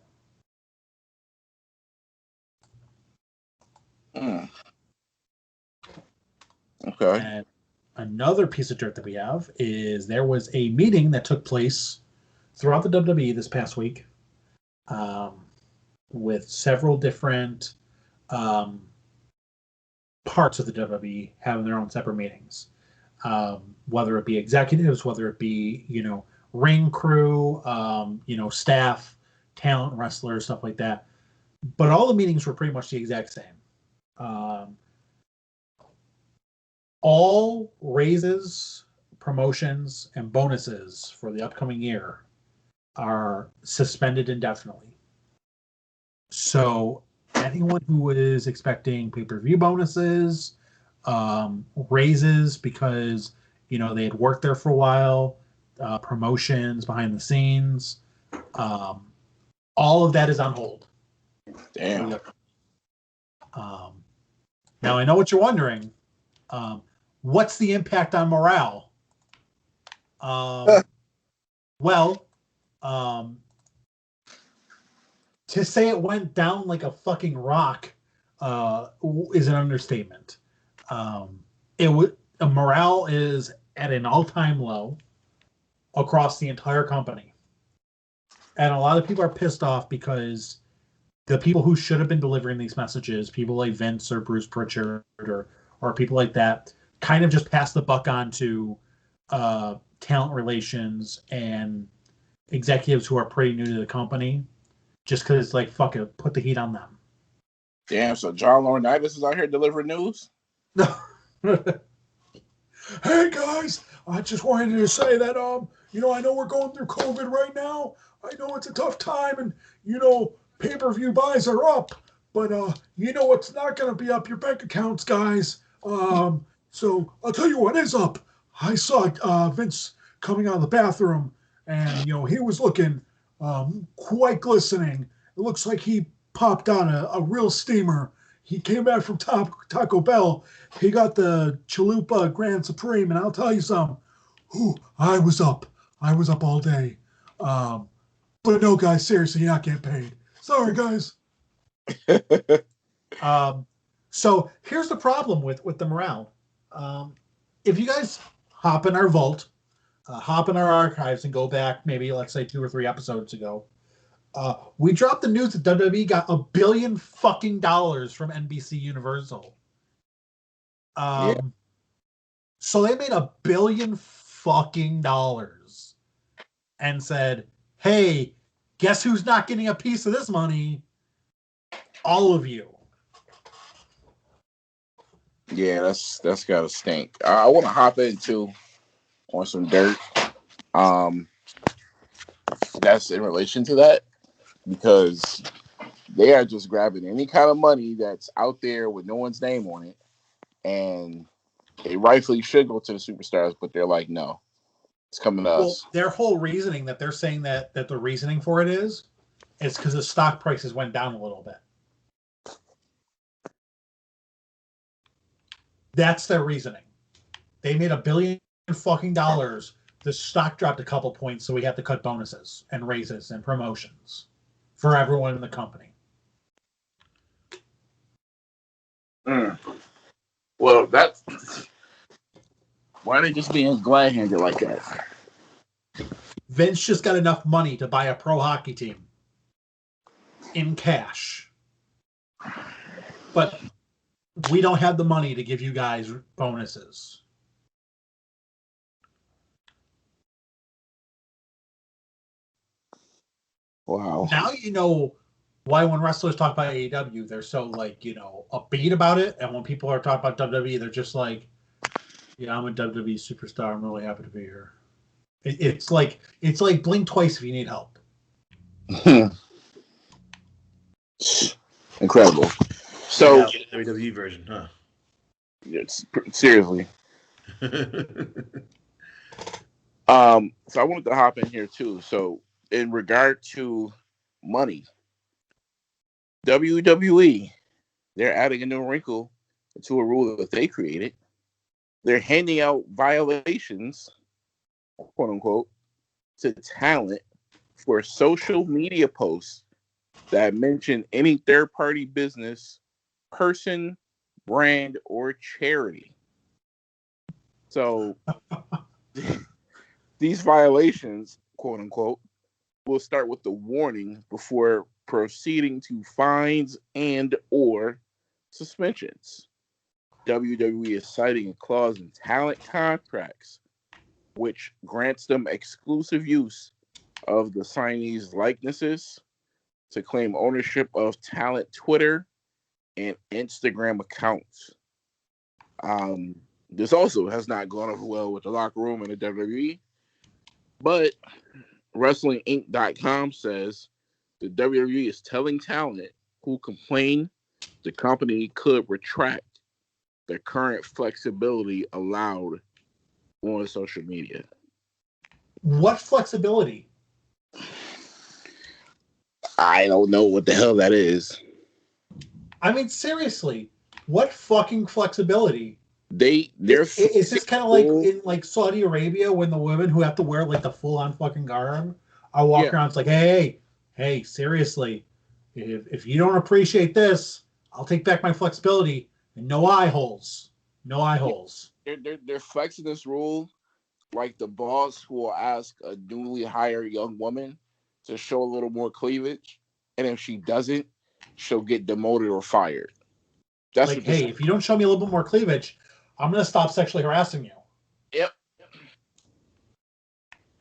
Okay. And another piece of dirt that we have is there was a meeting that took place throughout the WWE this past week with several different parts of the WWE having their own separate meetings. Whether it be executives, whether it be, ring crew, staff, talent, wrestlers, stuff like that. But all the meetings were pretty much the exact same. All raises, promotions, and bonuses for the upcoming year are suspended indefinitely. So anyone who is expecting pay-per-view bonuses, raises because they had worked there for a while, promotions behind the scenes, all of that is on hold. Damn. Now I know what you're wondering. What's the impact on morale? Well, to say it went down like a fucking rock is an understatement. Morale is at an all-time low across the entire company, and a lot of people are pissed off because the people who should have been delivering these messages, people like Vince or Bruce Pritchard or people like that, kind of just passed the buck on to talent relations and executives who are pretty new to the company, just because it's like, fuck it, put the heat on them. Damn, so John Laurinaitis is out here delivering news? Hey guys, I just wanted to say that I know we're going through COVID right now. I know it's a tough time, and pay-per-view buys are up, but it's not going to be up, your bank accounts, guys. So I'll tell you what is up. I saw Vince coming out of the bathroom, and he was looking quite glistening. It looks like he popped on a real steamer. he came back from Taco Bell. He got the Chalupa Grand Supreme, and I'll tell you something. Ooh, I was up all day. But no, guys, seriously, you're not getting paid. Sorry, guys. So here's the problem with the morale. If you guys hop in our vault, hop in our archives, and go back maybe, let's say, 2 or 3 episodes ago, we dropped the news that WWE got $1 billion fucking from NBC Universal. Yeah. So they made $1 billion fucking and said, "Hey, guess who's not getting a piece of this money? All of you." Yeah, that's gotta stink. I want to hop into on some dirt. That's in relation to that because they are just grabbing any kind of money that's out there with no one's name on it, and they rightfully should go to the superstars, but they're like, no, it's coming to us. Their whole reasoning that they're saying that the reasoning for it is because the stock prices went down a little bit. That's their reasoning. They made $1 billion fucking. The stock dropped a couple points, so we have to cut bonuses and raises and promotions for everyone in the company. Well, that's why are they just being glad-handed like that? Vince just got enough money to buy a pro hockey team in cash, but we don't have the money to give you guys bonuses. Wow. Now you know why when wrestlers talk about AEW, they're so upbeat about it, and when people are talking about WWE, they're just like, "Yeah, I'm a WWE superstar. I'm really happy to be here." It's like blink twice if you need help. Incredible. So WWE version, huh? Seriously. So I wanted to hop in here too. So in regard to money, WWE, they're adding a new wrinkle to a rule that they created. They're handing out violations, quote unquote, to talent for social media posts that mention any third-party business, person, brand, or charity. So these violations, quote unquote, will start with the warning before proceeding to fines and or suspensions. WWE is citing a clause in talent contracts which grants them exclusive use of the signees' likenesses to claim ownership of talent Twitter and Instagram accounts. This also has not gone over well with the locker room and the WWE, but WrestlingInc.com says the WWE is telling talent who complain the company could retract the current flexibility allowed on social media. What flexibility? I don't know what the hell that is. I mean, seriously, what fucking flexibility? Is this kind of like in Saudi Arabia when the women who have to wear like the full on fucking garb are walking around? It's like, hey, seriously, if you don't appreciate this, I'll take back my flexibility. And no eye holes. They're flexing this rule like the boss who will ask a newly hired young woman to show a little more cleavage, and if she doesn't, she'll get demoted or fired. That's like, hey, if you don't show me a little bit more cleavage, I'm going to stop sexually harassing you. Yep.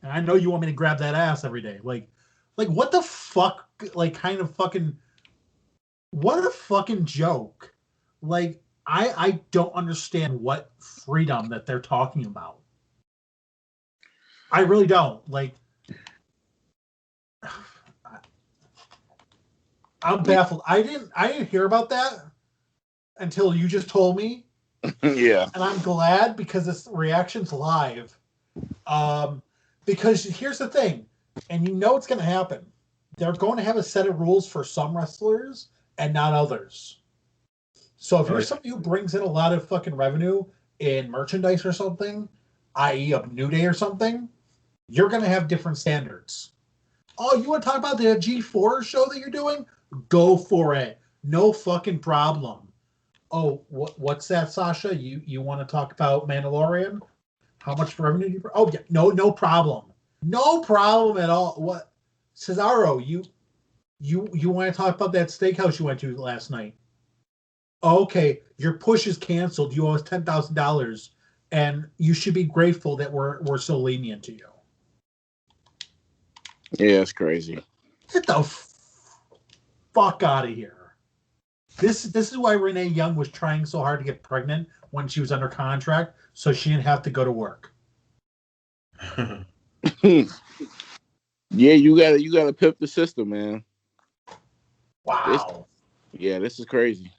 And I know you want me to grab that ass every day. Like what the fuck? Like, kind of fucking. What a fucking joke. Like, I don't understand what freedom that they're talking about. I really don't. Like, I'm baffled. I didn't hear about that until you just told me. Yeah. And I'm glad because this reaction's live. Because here's the thing, and you know it's going to happen. They're going to have a set of rules for some wrestlers and not others. So if you're somebody who brings in a lot of fucking revenue in merchandise or something, i.e. a New Day or something, you're going to have different standards. Oh, you want to talk about the G4 show that you're doing? Go for it. No fucking problem. Oh, what's that, Sasha? You want to talk about Mandalorian? How much revenue do you? Oh, yeah, no problem. No problem at all. What, Cesaro? You want to talk about that steakhouse you went to last night? Okay, your push is canceled. You owe us $10,000, and you should be grateful that we're so lenient to you. Yeah, it's crazy. Get the fuck out of here. This is why Renee Young was trying so hard to get pregnant when she was under contract, so she didn't have to go to work. Yeah, you gotta pimp the system, man. Wow. This is crazy.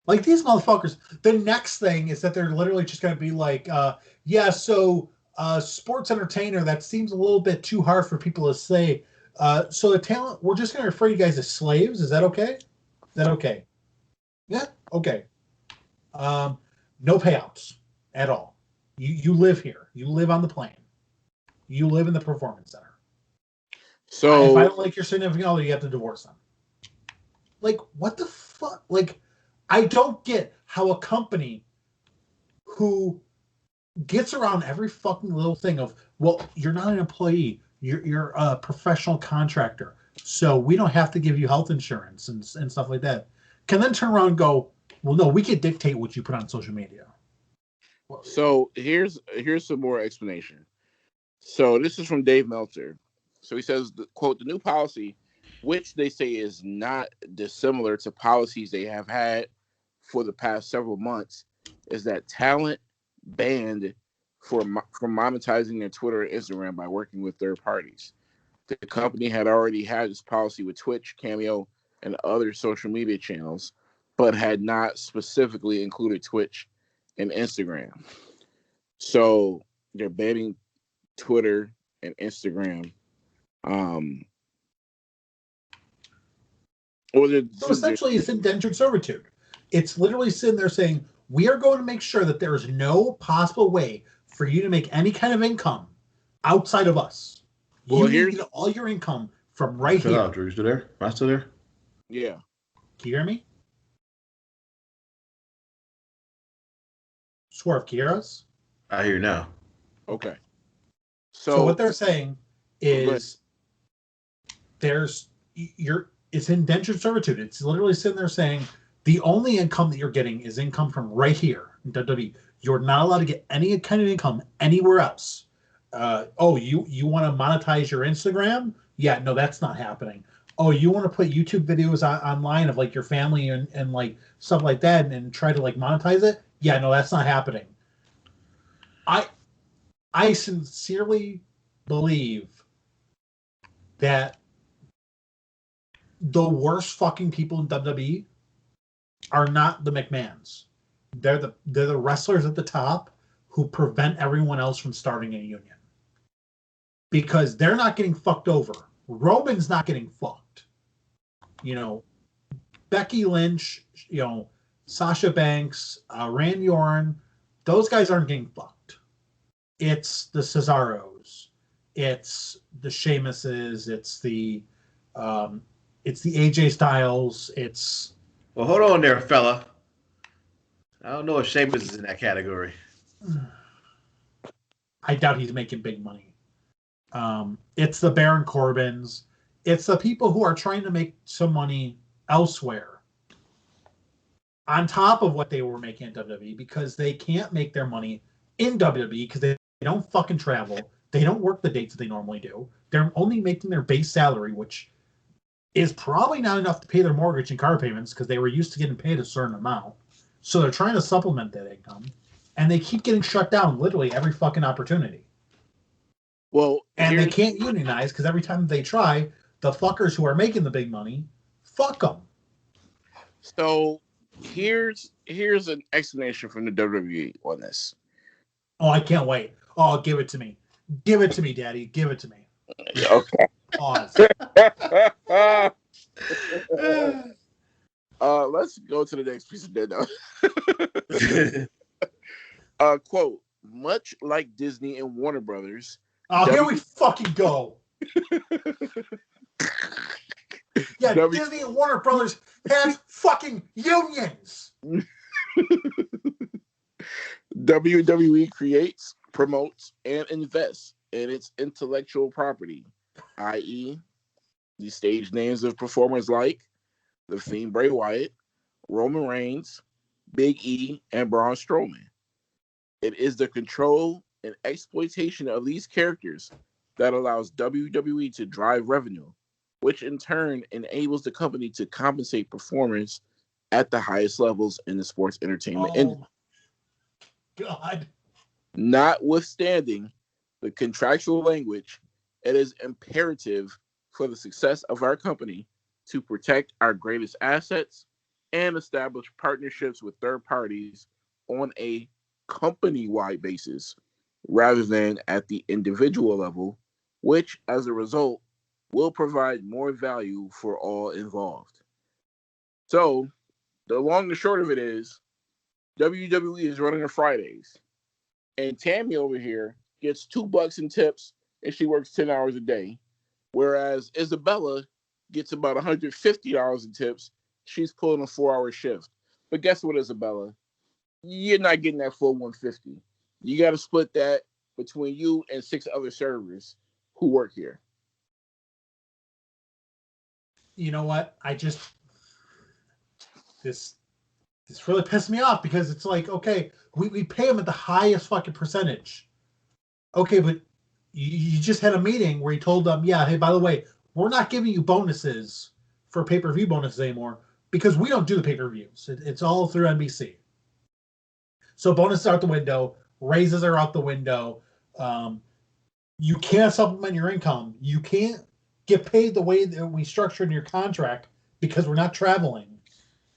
Like, these motherfuckers, the next thing is that they're literally just going to be like, sports entertainer, that seems a little bit too hard for people to say. So the talent, we're just going to refer you guys as slaves. Is that okay? Is that okay? Yeah, okay. No payouts at all. You live here. You live on the plane. You live in the performance center. So if I don't like your significant other, you have to divorce them. Like, what the fuck? Like, I don't get how a company who gets around every fucking little thing of, well, you're not an employee, you're a professional contractor, so we don't have to give you health insurance and stuff like that, can then turn around and go, well, no, we can dictate what you put on social media. So here's some more explanation. So this is from Dave Meltzer. So he says, quote, the new policy, which they say is not dissimilar to policies they have had for the past several months, is that talent banned from monetizing their Twitter and Instagram by working with third parties. The company had already had this policy with Twitch, Cameo, and other social media channels, but had not specifically included Twitch and Instagram. So they're banning Twitter and Instagram. So essentially, it's indentured servitude. It's literally sitting there saying, we are going to make sure that there is no possible way for you to make any kind of income outside of us. Well, you get all your income from right here. Out, Drew. You still there? Am I still there? Yeah. Can you hear me? Swerve, can you hear us? I hear you now. Okay. So what they're saying is it's indentured servitude. It's literally sitting there saying the only income that you're getting is income from right here in WWE. You're not allowed to get any kind of income anywhere else. You want to monetize your Instagram? Yeah, no, that's not happening. Oh, you want to put YouTube videos online of like your family and like stuff like that and try to like monetize it? Yeah, no, that's not happening. I sincerely believe that the worst fucking people in WWE are not the McMahons. They're the wrestlers at the top who prevent everyone else from starting a union. Because they're not getting fucked over. Roman's not getting fucked. Becky Lynch, Sasha Banks, Randy Orton, those guys aren't getting fucked. It's the Cesaros, it's the Sheamuses, it's the AJ Styles, Well, hold on there, fella. I don't know if Sheamus is in that category. I doubt he's making big money. It's the Baron Corbins. It's the people who are trying to make some money elsewhere on top of what they were making in WWE because they can't make their money in WWE because they don't fucking travel. They don't work the dates that they normally do. They're only making their base salary, which is probably not enough to pay their mortgage and car payments because they were used to getting paid a certain amount. So they're trying to supplement that income, and they keep getting shut down literally every fucking opportunity. Well, and they can't unionize because every time they try, the fuckers who are making the big money, fuck them. So here's an explanation from the WWE on this. Oh, I can't wait. Oh, give it to me. Give it to me, Daddy. Give it to me. Okay. Pause. Let let's go to the next piece of data. Quote, much like Disney and Warner Brothers. Oh, here we fucking go. Yeah, Disney and Warner Brothers has fucking unions. WWE creates, promotes, and invests in its intellectual property, i.e., the stage names of performers like The Fiend Bray Wyatt, Roman Reigns, Big E, and Braun Strowman. It is the control and exploitation of these characters that allows WWE to drive revenue, which in turn enables the company to compensate performers at the highest levels in the sports entertainment industry. God. Notwithstanding the contractual language, it is imperative for the success of our company to protect our greatest assets and establish partnerships with third parties on a company-wide basis rather than at the individual level, which as a result will provide more value for all involved. So the long and short of it is WWE is running on Fridays, and Tammy over here gets $2 in tips, and she works 10 hours a day, whereas Isabella gets about $150 in tips. She's pulling a 4-hour shift. But guess what, Isabella? You're not getting that full 150. You got to split that between you and 6 other servers who work here. You know what? This really pissed me off because it's like, okay, we pay them at the highest fucking percentage. Okay, but you just had a meeting where you told them, yeah, hey, by the way, we're not giving you bonuses for pay-per-view bonuses anymore because we don't do the pay-per-views. It's all through NBC. So bonuses are out the window. Raises are out the window. You can't supplement your income. You can't get paid the way that we structured in your contract because we're not traveling.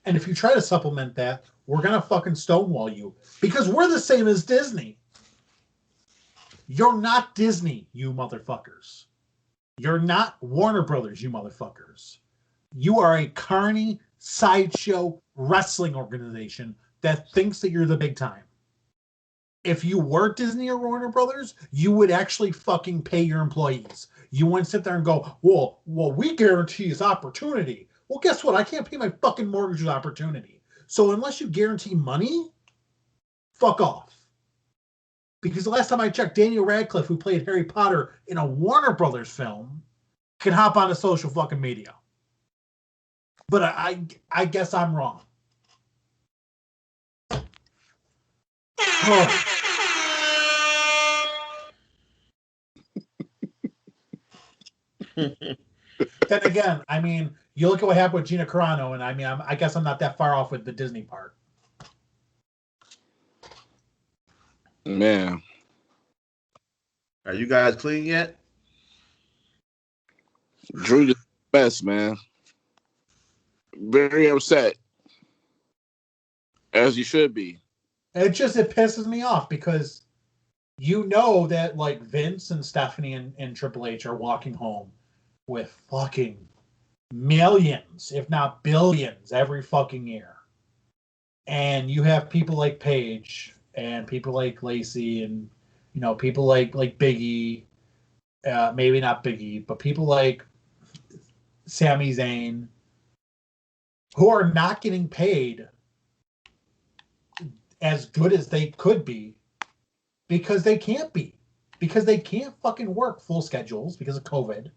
And if you try to supplement that, we're going to fucking stonewall you because we're the same as Disney. You're not Disney, you motherfuckers. You're not Warner Brothers, you motherfuckers. You are a carny sideshow wrestling organization that thinks that you're the big time. If you were Disney or Warner Brothers, you would actually fucking pay your employees. You wouldn't sit there and go, well, we guarantee his opportunity. Well, guess what? I can't pay my fucking mortgage with opportunity. So unless you guarantee money, fuck off. Because the last time I checked, Daniel Radcliffe, who played Harry Potter in a Warner Brothers film, can hop onto social fucking media. But I guess I'm wrong. Oh. Then again, I mean, you look at what happened with Gina Carano, and I mean, I guess I'm not that far off with the Disney part. Man. Are you guys clean yet? Drew the best, man. Very upset. As you should be. It pisses me off because you know that like Vince and Stephanie and Triple H are walking home with fucking millions, if not billions, every fucking year. And you have people like Paige and people like Lacey and, you know, people like Biggie, maybe not Biggie, but people like Sami Zayn who are not getting paid as good as they could be because they can't be. Because they can't fucking work full schedules because of COVID.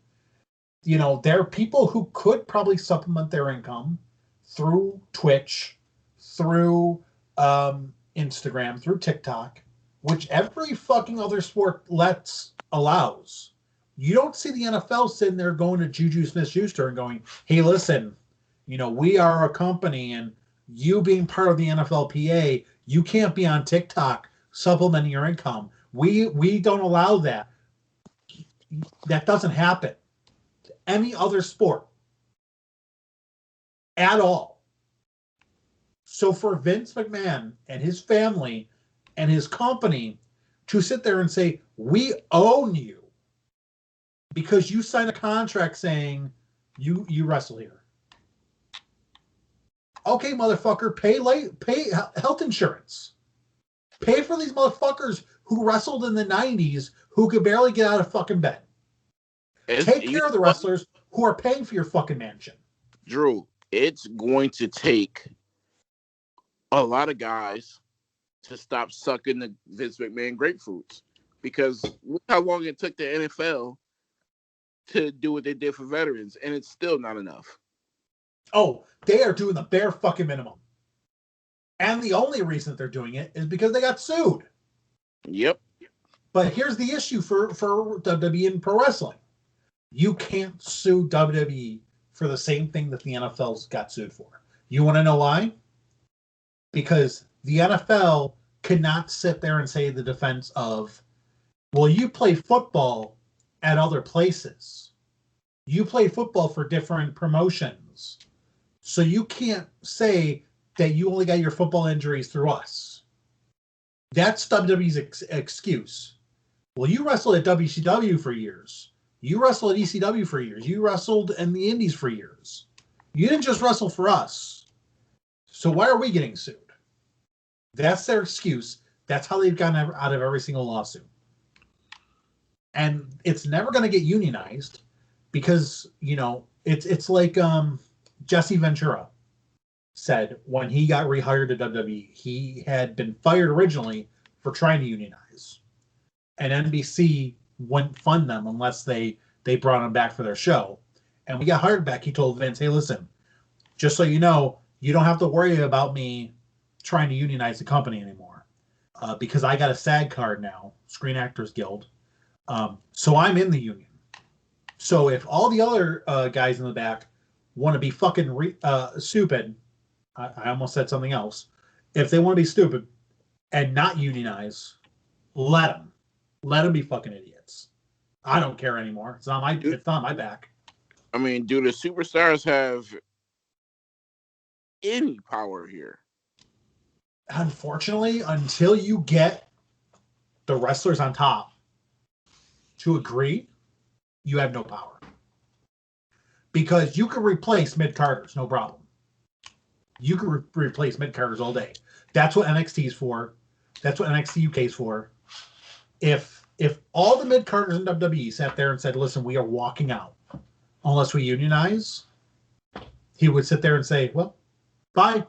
You know, there are people who could probably supplement their income through Twitch, through Instagram, through TikTok, which every fucking other sport allows. You don't see the NFL sitting there going to Juju Smith-Schuster and going, hey, listen, you know, we are a company and you being part of the NFLPA, you can't be on TikTok supplementing your income. We don't allow that. That doesn't happen. Any other sport at all. So for Vince McMahon and his family and his company to sit there and say, we own you because you signed a contract saying you wrestle here. Okay, motherfucker, pay health insurance. Pay for these motherfuckers who wrestled in the 90s who could barely get out of fucking bed. Take care of the wrestlers who are paying for your fucking mansion. Drew, it's going to take a lot of guys to stop sucking the Vince McMahon grapefruits, because look how long it took the NFL to do what they did for veterans, and it's still not enough. Oh, they are doing the bare fucking minimum. And the only reason that they're doing it is because they got sued. Yep. But here's the issue for WWE and pro wrestling. You can't sue WWE for the same thing that the NFL's got sued for. You want to know why? Because the NFL cannot sit there and say the defense of, well, you play football at other places. You play football for different promotions. So you can't say that you only got your football injuries through us. That's WWE's excuse. Well, you wrestled at WCW for years. You wrestled at ECW for years. You wrestled in the Indies for years. You didn't just wrestle for us. So why are we getting sued? That's their excuse. That's how they've gotten out of every single lawsuit. And it's never going to get unionized because, you know, it's like Jesse Ventura said when he got rehired to WWE. He had been fired originally for trying to unionize. And NBC wouldn't fund them unless they brought him back for their show. And when he got hired back, he told Vince, hey, listen, just so you know, you don't have to worry about me trying to unionize the company anymore because I got a SAG card now, Screen Actors Guild. So I'm in the union. So if all the other guys in the back want to be fucking stupid, I almost said something else. If they want to be stupid and not unionize, let them. Let them be fucking idiots. I don't care anymore. It's not my back. I mean, do the superstars have any power here? Unfortunately, until you get the wrestlers on top to agree, you have no power. Because you can replace mid-carders, no problem. You can replace mid-carders all day. That's what NXT is for. That's what NXT UK is for. If all the mid-carders in WWE sat there and said, listen, we are walking out unless we unionize, he would sit there and say, well, bye.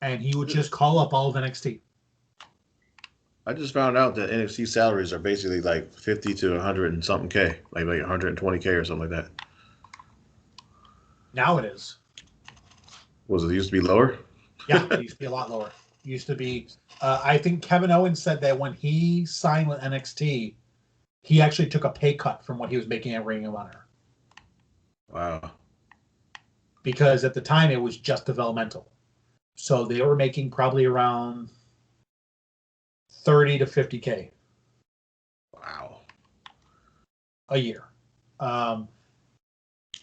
And he would just call up all of NXT. I just found out that NXT salaries are basically like 50 to 100 and something K, like 120K or something like that. Now it is. Was it used to be lower? Yeah, it used to be a lot lower. It used to be, I think Kevin Owens said that when he signed with NXT, he actually took a pay cut from what he was making at Ring of Honor. Wow. Because at the time it was just developmental. So they were making probably around 30 to 50K. Wow. A year.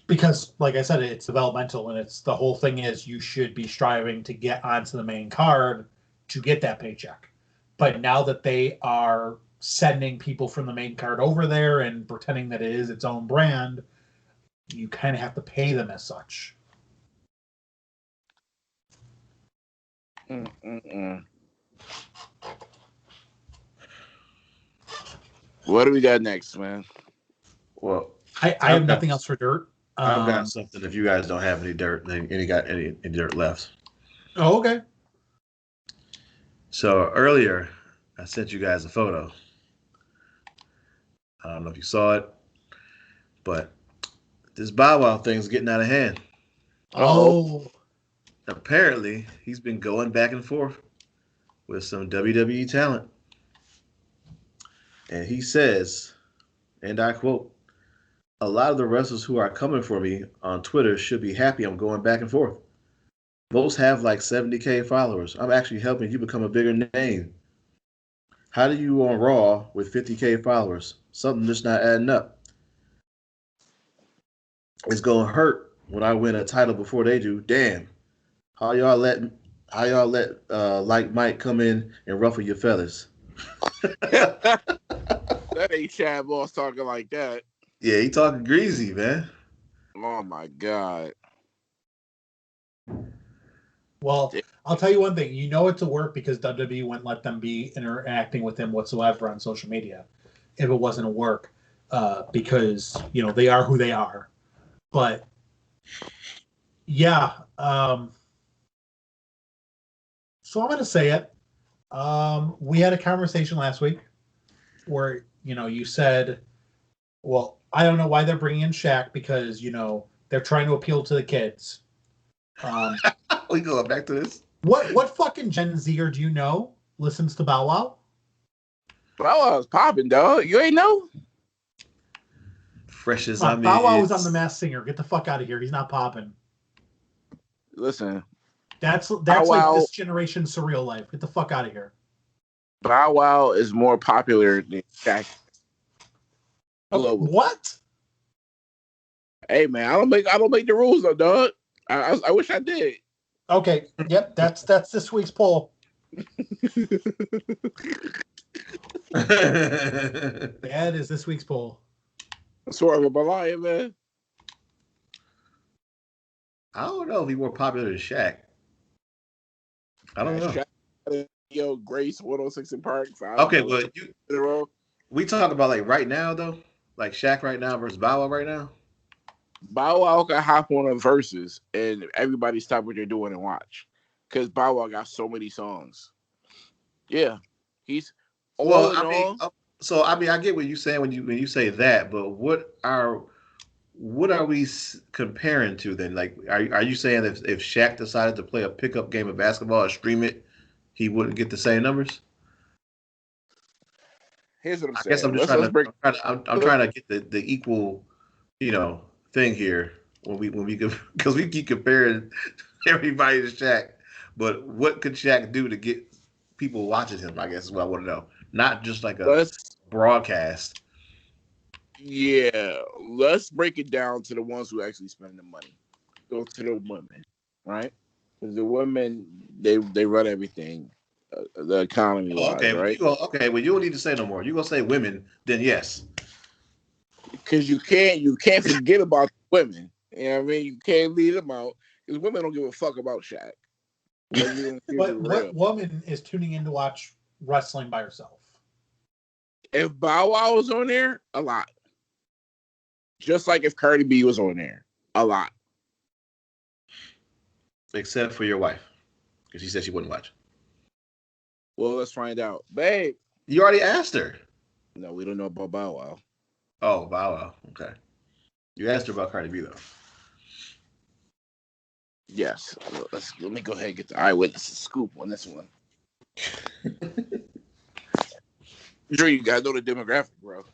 Because, like I said, it's developmental, and it's the whole thing is you should be striving to get onto the main card to get that paycheck. But now that they are sending people from the main card over there and pretending that it is its own brand, you kind of have to pay them as such. What do we got next, man? Well, I have nothing else for dirt. I've got something. If you guys don't have any dirt, then you got any dirt left. Oh, okay. So earlier, I sent you guys a photo. I don't know if you saw it, but this Bow Wow thing's getting out of hand. Oh. Apparently, he's been going back and forth with some WWE talent. And he says, and I quote, a lot of the wrestlers who are coming for me on Twitter should be happy I'm going back and forth. Most have like 70K followers. I'm actually helping you become a bigger name. How do you on Raw with 50K followers? Something just not adding up. It's going to hurt when I win a title before they do. Damn. How y'all let like Mike come in and ruffle your feathers? That ain't Chad Boss talking like that. Yeah, he talking greasy, man. Oh my God. Well, I'll tell you one thing. You know it's a work because WWE wouldn't let them be interacting with him whatsoever on social media if it wasn't a work, because they are who they are. But yeah, so I'm gonna say it. We had a conversation last week where you said, well, I don't know why they're bringing in Shaq because they're trying to appeal to the kids. We going back to this? What fucking Gen Zer do you know listens to Bow Wow? Bow Wow's popping, dog. You ain't know? Fresh as Bow Wow was on The Masked Singer. Get the fuck out of here. He's not popping. Listen. That's Bow like Wow, this generation surreal life. Get the fuck out of here. Bow Wow is more popular than Shaq. Okay, what? Hey man, I don't make the rules though, dog. I wish I did. Okay. Yep. That's this week's poll. That is this week's poll. Sort of a lion, man. I don't know if he's more popular than Shaq. I don't know. Shaq, Grace 106 in Park. Okay, but we talk about like right now though, like Shaq right now versus Bow Wow right now. Bow Wow can hop on a verses and everybody stop what they're doing and watch, because Bow Wow got so many songs. Yeah, he's So I get what you're saying when you say that, but what are we comparing to then? Like, are you saying if Shaq decided to play a pickup game of basketball or stream it, he wouldn't get the same numbers? Here's what I'm saying. I guess I'm just I'm trying to get the equal, thing here when we because we keep comparing everybody to Shaq, but what could Shaq do to get people watching him? I guess is what I want to know. Not just like a broadcast. Yeah, let's break it down to the ones who actually spend the money. Go to the women, right? Because the women they run everything, the economy wise, right? Well, you don't need to say no more. You gonna say women? Then yes. Because you can't forget about women. You know what I mean? You can't leave them out because women don't give a fuck about Shaq. But what woman is tuning in to watch wrestling by herself? If Bow Wow was on there, a lot. Just like if Cardi B was on there, a lot. Except for your wife, because she said she wouldn't watch. Well, let's find out, babe. You already asked her. No, we don't know about Bow Wow. Oh, Bow Wow. Okay. You asked her about Cardi B, though. Yes. Let me go ahead and get the eyewitness scoop on this one. Drew, you gotta know the demographic, bro.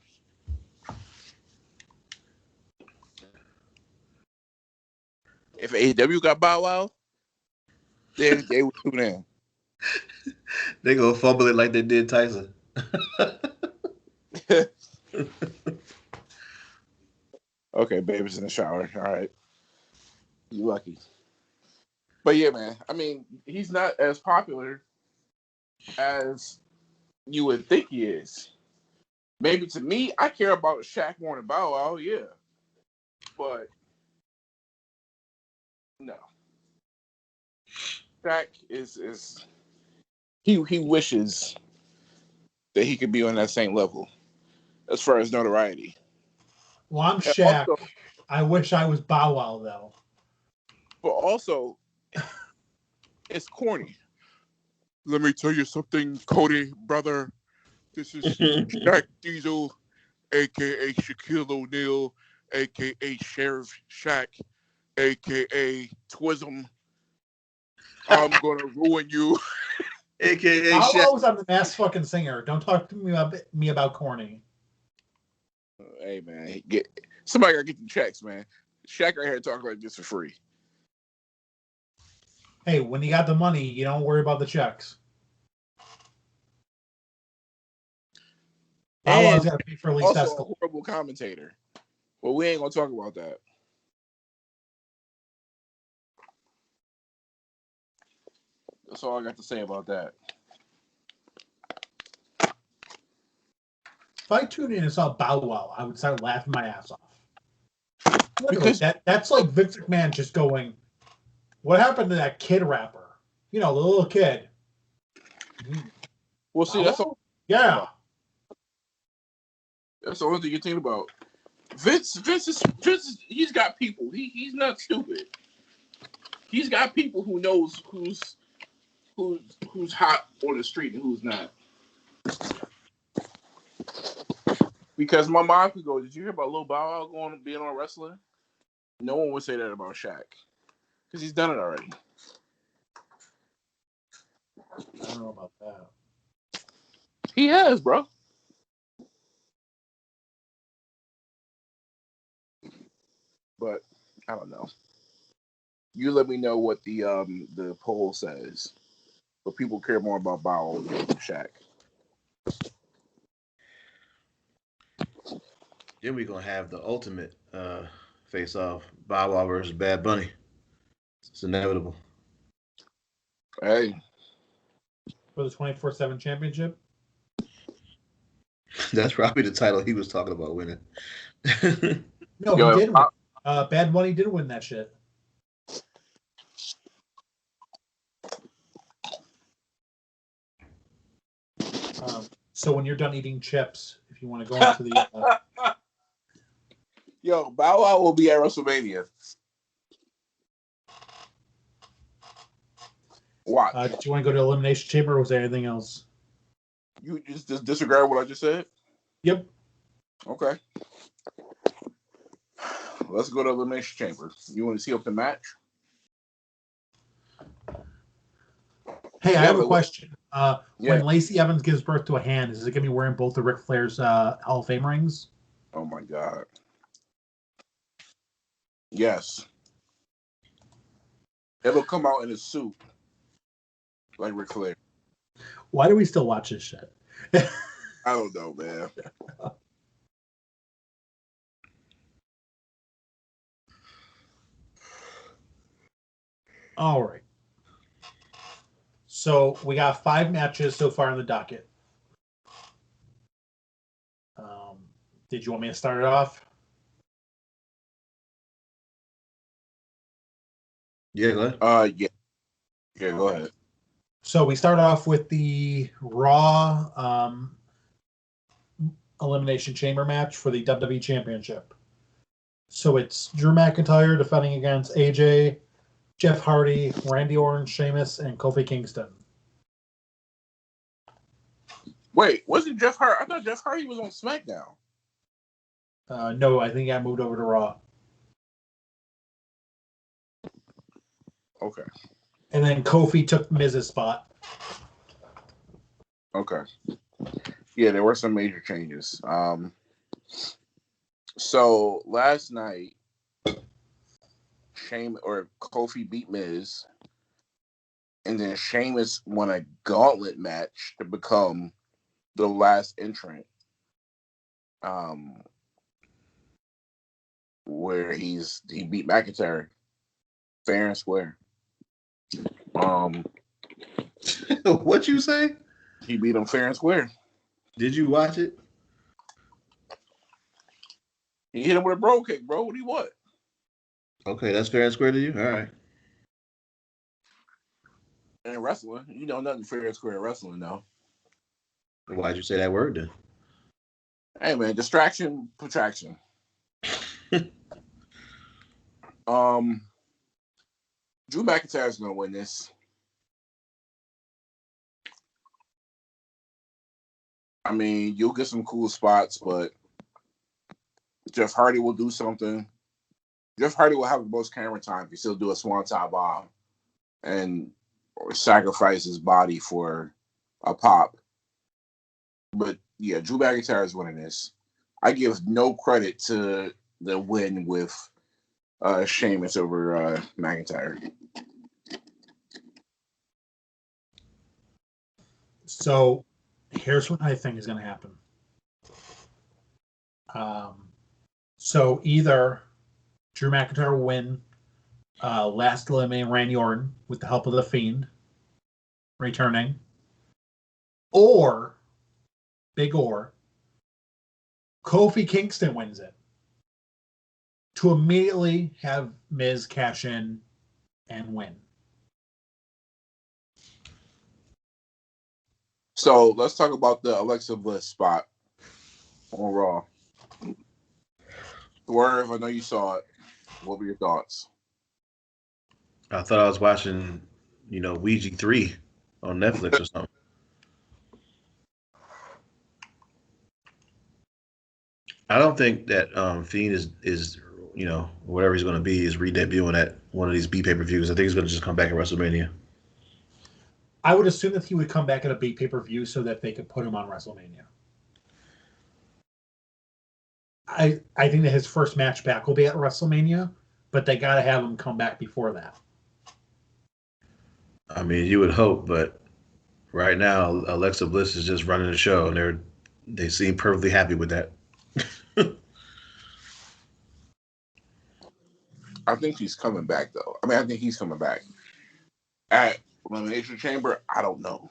If AEW got Bow Wow, then they would tune in. They gonna fumble it like they did Tyson. Okay, baby's in the shower. All right. You lucky. But yeah, man. I mean, he's not as popular as you would think he is. Maybe to me, I care about Shaq more than Bow Wow, yeah. But no. Shaq is he wishes that he could be on that same level as far as notoriety. Well, I'm Shaq. Also, I wish I was Bow Wow, though. But also, it's corny. Let me tell you something, Cody, brother. This is Shaq Diesel, a.k.a. Shaquille O'Neal, a.k.a. Sheriff Shaq, a.k.a. Twism. I'm going to ruin you. A.k.a. Bow Shaq. Wow was on The Masked fucking Singer. Don't talk to me about corny. Hey, man. Somebody got to get the checks, man. Shaq right here talking like this for free. Hey, when you got the money, you don't worry about the checks. Bow Wow's got to pay for at least also a horrible commentator. Well, we ain't going to talk about that. That's all I got to say about that. If I tuned in and saw Bow Wow, I would start laughing my ass off. Because that's like Vince McMahon just going, what happened to that kid rapper? the little kid. Well, see, that's all. Yeah. That's the only thing you think about. Vince is he's got people. He's not stupid. He's got people who knows who's hot on the street and who's not. Because my mom could go, did you hear about Lil Bow Wow being on wrestling? No one would say that about Shaq. Because he's done it already. I don't know about that. He has, bro. But I don't know. You let me know what the poll says. But people care more about Bow Wow than Shaq. Then we're gonna have the ultimate face off, Bow Wow versus Bad Bunny. It's inevitable. Hey. For the 24/7 championship? That's probably the title he was talking about winning. No, he did win. Bad Bunny did win that shit. So when you're done eating chips, if you want to go into the... Yo, Bow Wow will be at WrestleMania. Watch. Do you want to go to Elimination Chamber or was there anything else? You just disregard what I just said? Yep. Okay. Let's go to Elimination Chamber. You want to see up the match? Hey, I have a question. Yeah. When Lacey Evans gives birth to a hand, is it going to be wearing both the Ric Flair's Hall of Fame rings? Oh, my God. Yes. It'll come out in a suit like Ric Flair. Why do we still watch this shit? I don't know, man. All right. So we got 5 matches so far in the docket. Did you want me to start it off? Yeah, go ahead. Yeah. Yeah, go ahead. So we start off with the Raw Elimination Chamber match for the WWE Championship. So it's Drew McIntyre defending against AJ, Jeff Hardy, Randy Orton, Sheamus, and Kofi Kingston. Wait, wasn't Jeff Hardy? I thought Jeff Hardy was on SmackDown. No, I think I moved over to Raw. Okay. And then Kofi took Miz's spot. Okay. Yeah, there were some major changes. So last night, Kofi beat Miz, and then Sheamus won a gauntlet match to become the last entrant. Where he beat McIntyre fair and square. What you say? He beat him fair and square. Did you watch it? He hit him with a bro kick, bro. What do you want? Okay, that's fair and square to you? All right. In wrestling, you know nothing fair and square in wrestling, though. Why'd you say that word then? Hey, man, distraction, protraction. Drew McIntyre is going to win this. I mean, you'll get some cool spots, but Jeff Hardy will do something. Jeff Hardy will have the most camera time if he'll do a swanton bomb and sacrifice his body for a pop. But yeah, Drew McIntyre is winning this. I give no credit to the win with Sheamus over McIntyre. So here's what I think is going to happen. So either Drew McIntyre will win last eliminating Randy Orton with the help of the Fiend returning, or Kofi Kingston wins it to immediately have Miz cash in and win. So let's talk about the Alexa Bliss spot on Raw. Swerve, I know you saw it. What were your thoughts? I thought I was watching, Ouija 3 on Netflix or something. I don't think that Fiend is whatever he's going to be is re-debuting at one of these B pay-per-views. I think he's going to just come back at WrestleMania. I would assume that he would come back at a big pay-per-view so that they could put him on WrestleMania. I think that his first match back will be at WrestleMania, but they got to have him come back before that. I mean, you would hope, but right now Alexa Bliss is just running the show, and they seem perfectly happy with that. I think he's coming back, though. I mean, I think he's coming back. At Elimination Chamber, I don't know.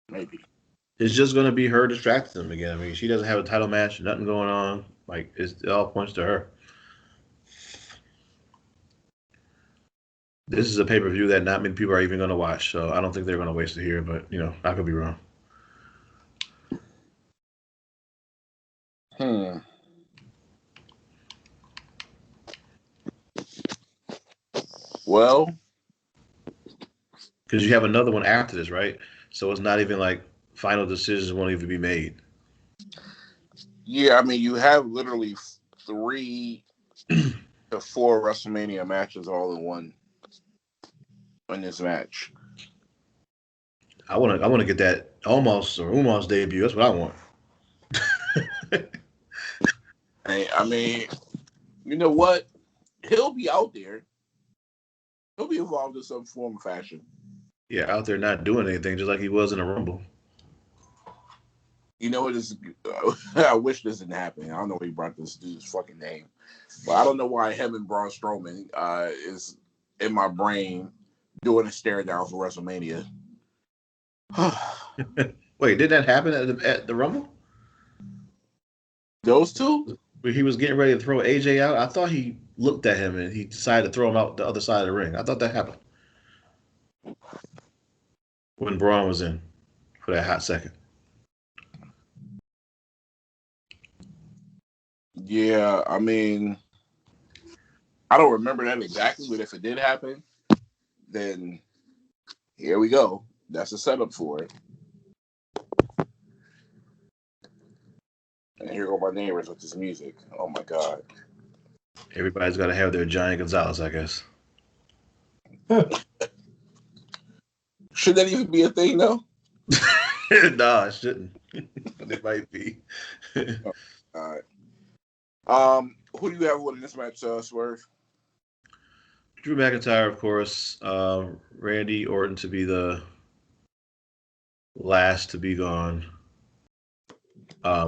Maybe. It's just going to be her distracting him again. I mean, she doesn't have a title match, nothing going on. Like, it all points to her. This is a pay-per-view that not many people are even going to watch, so I don't think they're going to waste it here, but, I could be wrong. Well, because you have another one after this, right? So it's not even like final decisions won't even be made. Yeah, I mean, you have literally 3 to 4 WrestleMania matches all in one in this match. I want to get that almost debut. That's what I want. I mean, you know what? He'll be out there. He'll be involved in some form of fashion. Yeah, out there not doing anything, just like he was in a Rumble. You know what is? I wish this didn't happen. I don't know why he brought this dude's fucking name, but I don't know why him and Braun Strowman is in my brain doing a stare down for WrestleMania. Wait, did that happen at the Rumble? Those two? Where he was getting ready to throw AJ out? I thought he looked at him and he decided to throw him out the other side of the ring. I thought that happened when Braun was in for that hot second. Yeah, I mean, I don't remember that exactly, but if it did happen, then here we go. That's a setup for it. And here go my neighbors with this music. Oh my god. Everybody's got to have their Johnny Gonzalez, I guess. Should that even be a thing, though? Nah, it shouldn't. It might be. All right. Who do you have winning this match, Swerve? Drew McIntyre, of course. Randy Orton to be the last to be gone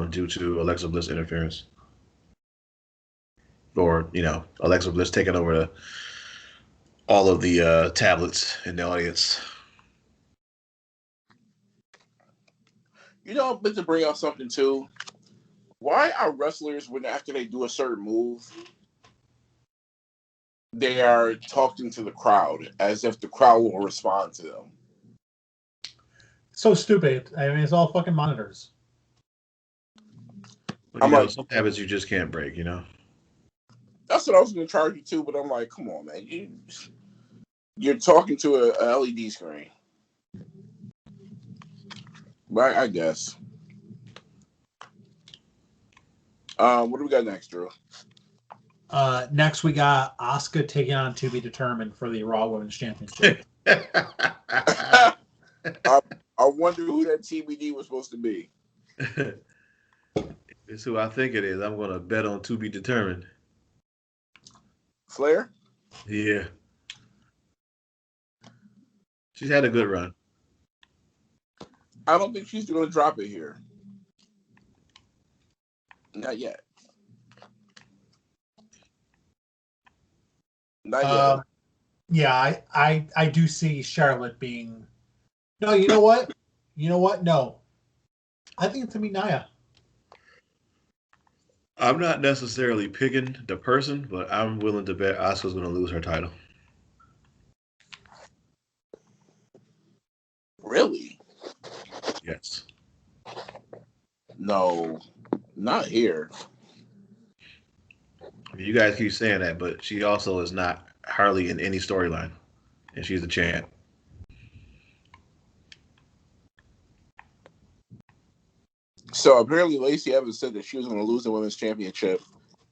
due to Alexa Bliss interference. Or, Alexa Bliss taking over all of the tablets in the audience. You know, but to bring out something, too, why are wrestlers, when after they do a certain move, they are talking to the crowd as if the crowd will respond to them? So stupid. I mean, it's all fucking monitors. Some habits you just can't break, That's what I was going to charge you to, but I'm like, come on, man. You're talking to a LED screen. Right, I guess. What do we got next, Drew? Next, we got Asuka taking on To Be Determined for the Raw Women's Championship. I wonder who that TBD was supposed to be. It's who I think it is. I'm going to bet on To Be Determined. Flair? Yeah. She's had a good run. I don't think she's going to drop it here. Not yet. Not yet. Yeah, I do see Charlotte being. No, you know what? No. I think it's going to be Nia. I'm not necessarily picking the person, but I'm willing to bet Asuka's going to lose her title. Really? Yes. No, not here. You guys keep saying that, but she also is not hardly in any storyline, and she's the champ. So apparently, Lacey Evans said that she was going to lose the women's championship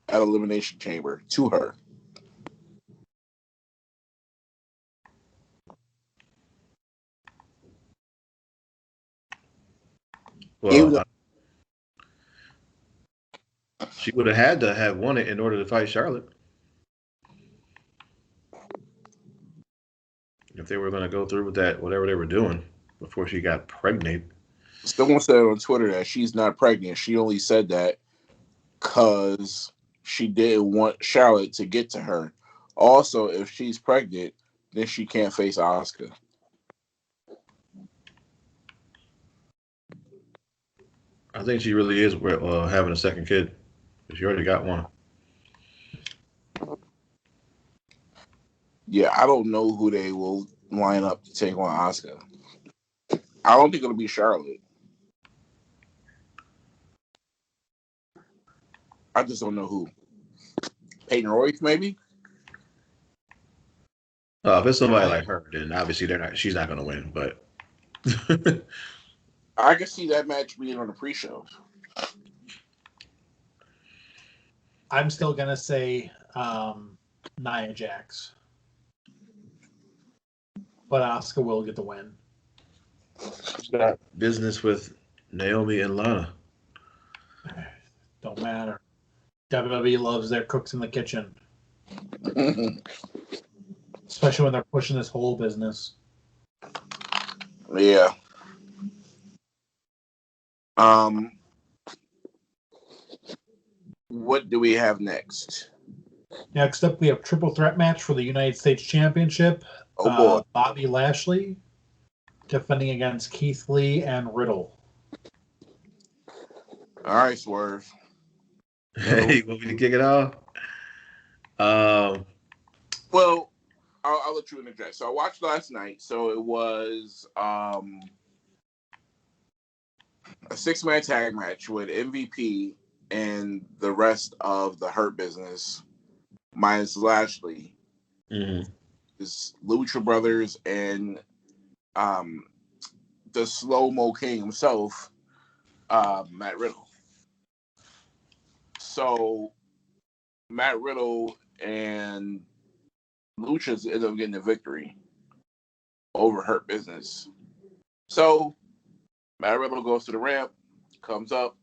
at Elimination Chamber to her. Even Well, though, she would have had to have won it in order to fight Charlotte. If they were going to go through with that, whatever they were doing before she got pregnant. someone said on Twitter that she's not pregnant. She only said that because she didn't want Charlotte to get to her. Also, if she's pregnant, then she can't face Asuka. I think she really is having a second kid. She already got one. Yeah, I don't know who they will line up to take on Asuka. I don't think it'll be Charlotte. I just don't know who. Peyton Royce, maybe? If it's somebody like her, then obviously they're not. She's not going to win. But I can see that match being on the pre-show. I'm still gonna say Nia Jax, but Asuka will get the win. she's got business with Naomi and Lana. Don't matter. WWE loves their cooks in the kitchen, especially when they're pushing this whole business. Yeah. What do we have next? Next up, we have triple threat match for the United States Championship. Oh boy. Bobby Lashley defending against Keith Lee and Riddle. All right, Swerve. Hey, you want me to kick it off? Well, I'll let you interject. So I watched last night. So it was a 6-man tag match with MVP and the rest of the Hurt Business minus Lashley. Mm-hmm. Is Lucha Brothers and the slow-mo king himself, Matt Riddle. So Matt Riddle and Lucha's end up getting the victory over Hurt Business. So Matt Riddle goes to the ramp, comes up,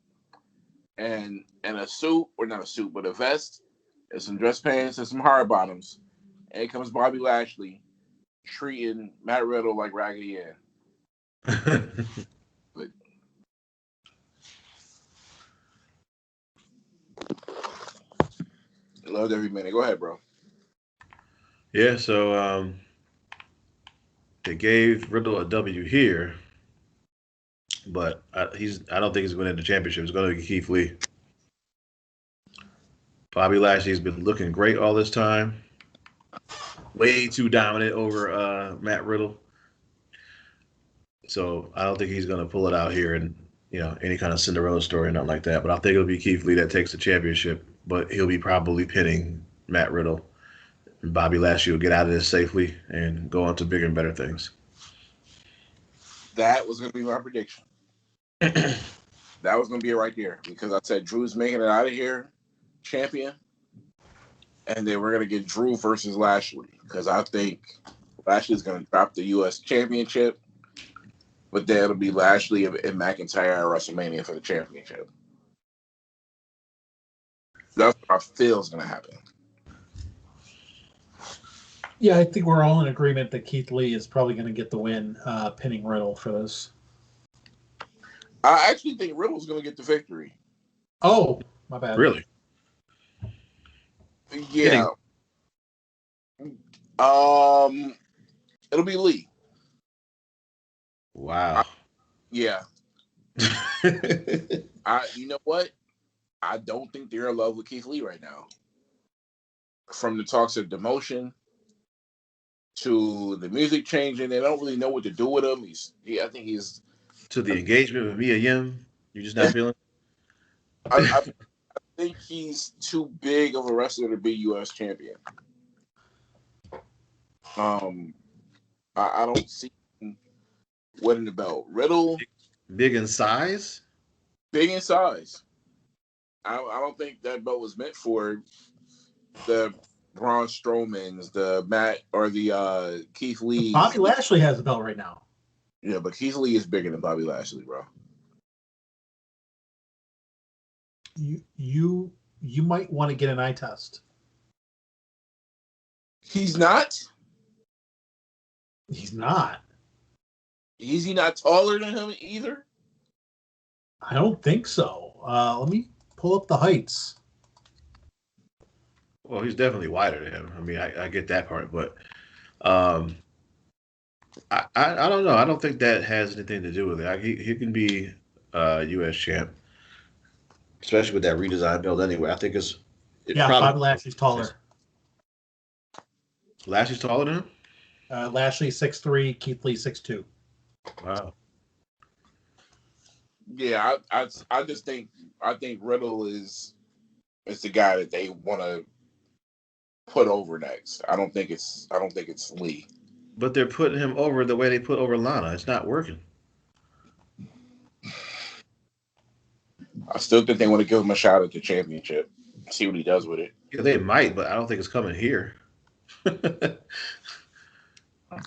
and in a suit, or not a suit, but a vest, and some dress pants and some hard bottoms. And here comes Bobby Lashley treating Matt Riddle like Raggedy Ann. But loved every minute. Go ahead, bro. Yeah, so they gave Riddle a W here, but I don't think he's winning the championship. It's going to be Keith Lee. Bobby Lashley's been looking great all this time. Way too dominant over Matt Riddle. So I don't think he's going to pull it out here and any kind of Cinderella story or nothing like that. But I think it'll be Keith Lee that takes the championship. But he'll be probably pinning Matt Riddle. And Bobby Lashley will get out of this safely and go on to bigger and better things. That was going to be my prediction. That was going to be it right there, because I said Drew's making it out of here champion, and then we're going to get Drew versus Lashley, because I think Lashley's going to drop the U.S. championship, but then it'll be Lashley and McIntyre at WrestleMania for the championship. That's what I feel is going to happen. Yeah, I think we're all in agreement that Keith Lee is probably going to get the win, pinning Riddle for this. I actually think Riddle's going to get the victory. Oh, my bad. Really? Yeah. It'll be Lee. Wow. Yeah. You know what? I don't think they're in love with Keith Lee right now. From the talks of demotion to the music changing. They don't really know what to do with him. I think he's. To the engagement with Mia Yim, you're just not feeling. I think he's too big of a wrestler to be U.S. champion. I don't see him winning the belt. Riddle, Big in size. big in size. I don't think that belt was meant for the Braun Strowmans, the Matt or the Keith Lee. Bobby Lashley has the belt right now. Yeah, but Keith Lee is bigger than Bobby Lashley, bro. You might want to get an eye test. He's not. He's not. Is he not taller than him either? I don't think so. Let me pull up the heights. Well, he's definitely wider than him. I mean, I get that part, but I don't know. I don't think that has anything to do with it. He can be U.S. champ, especially with that redesigned belt. Anyway, I think Bobby Lashley's taller. Lashley's taller than him. Lashley 6'3", Keith Lee 6'2". Wow. Yeah, I just think Riddle is the guy that they want to put over next. I don't think it's Lee. But they're putting him over the way they put over Lana. It's not working. I still think they want to give him a shot at the championship. See what he does with it. Yeah, they might, but I don't think it's coming here.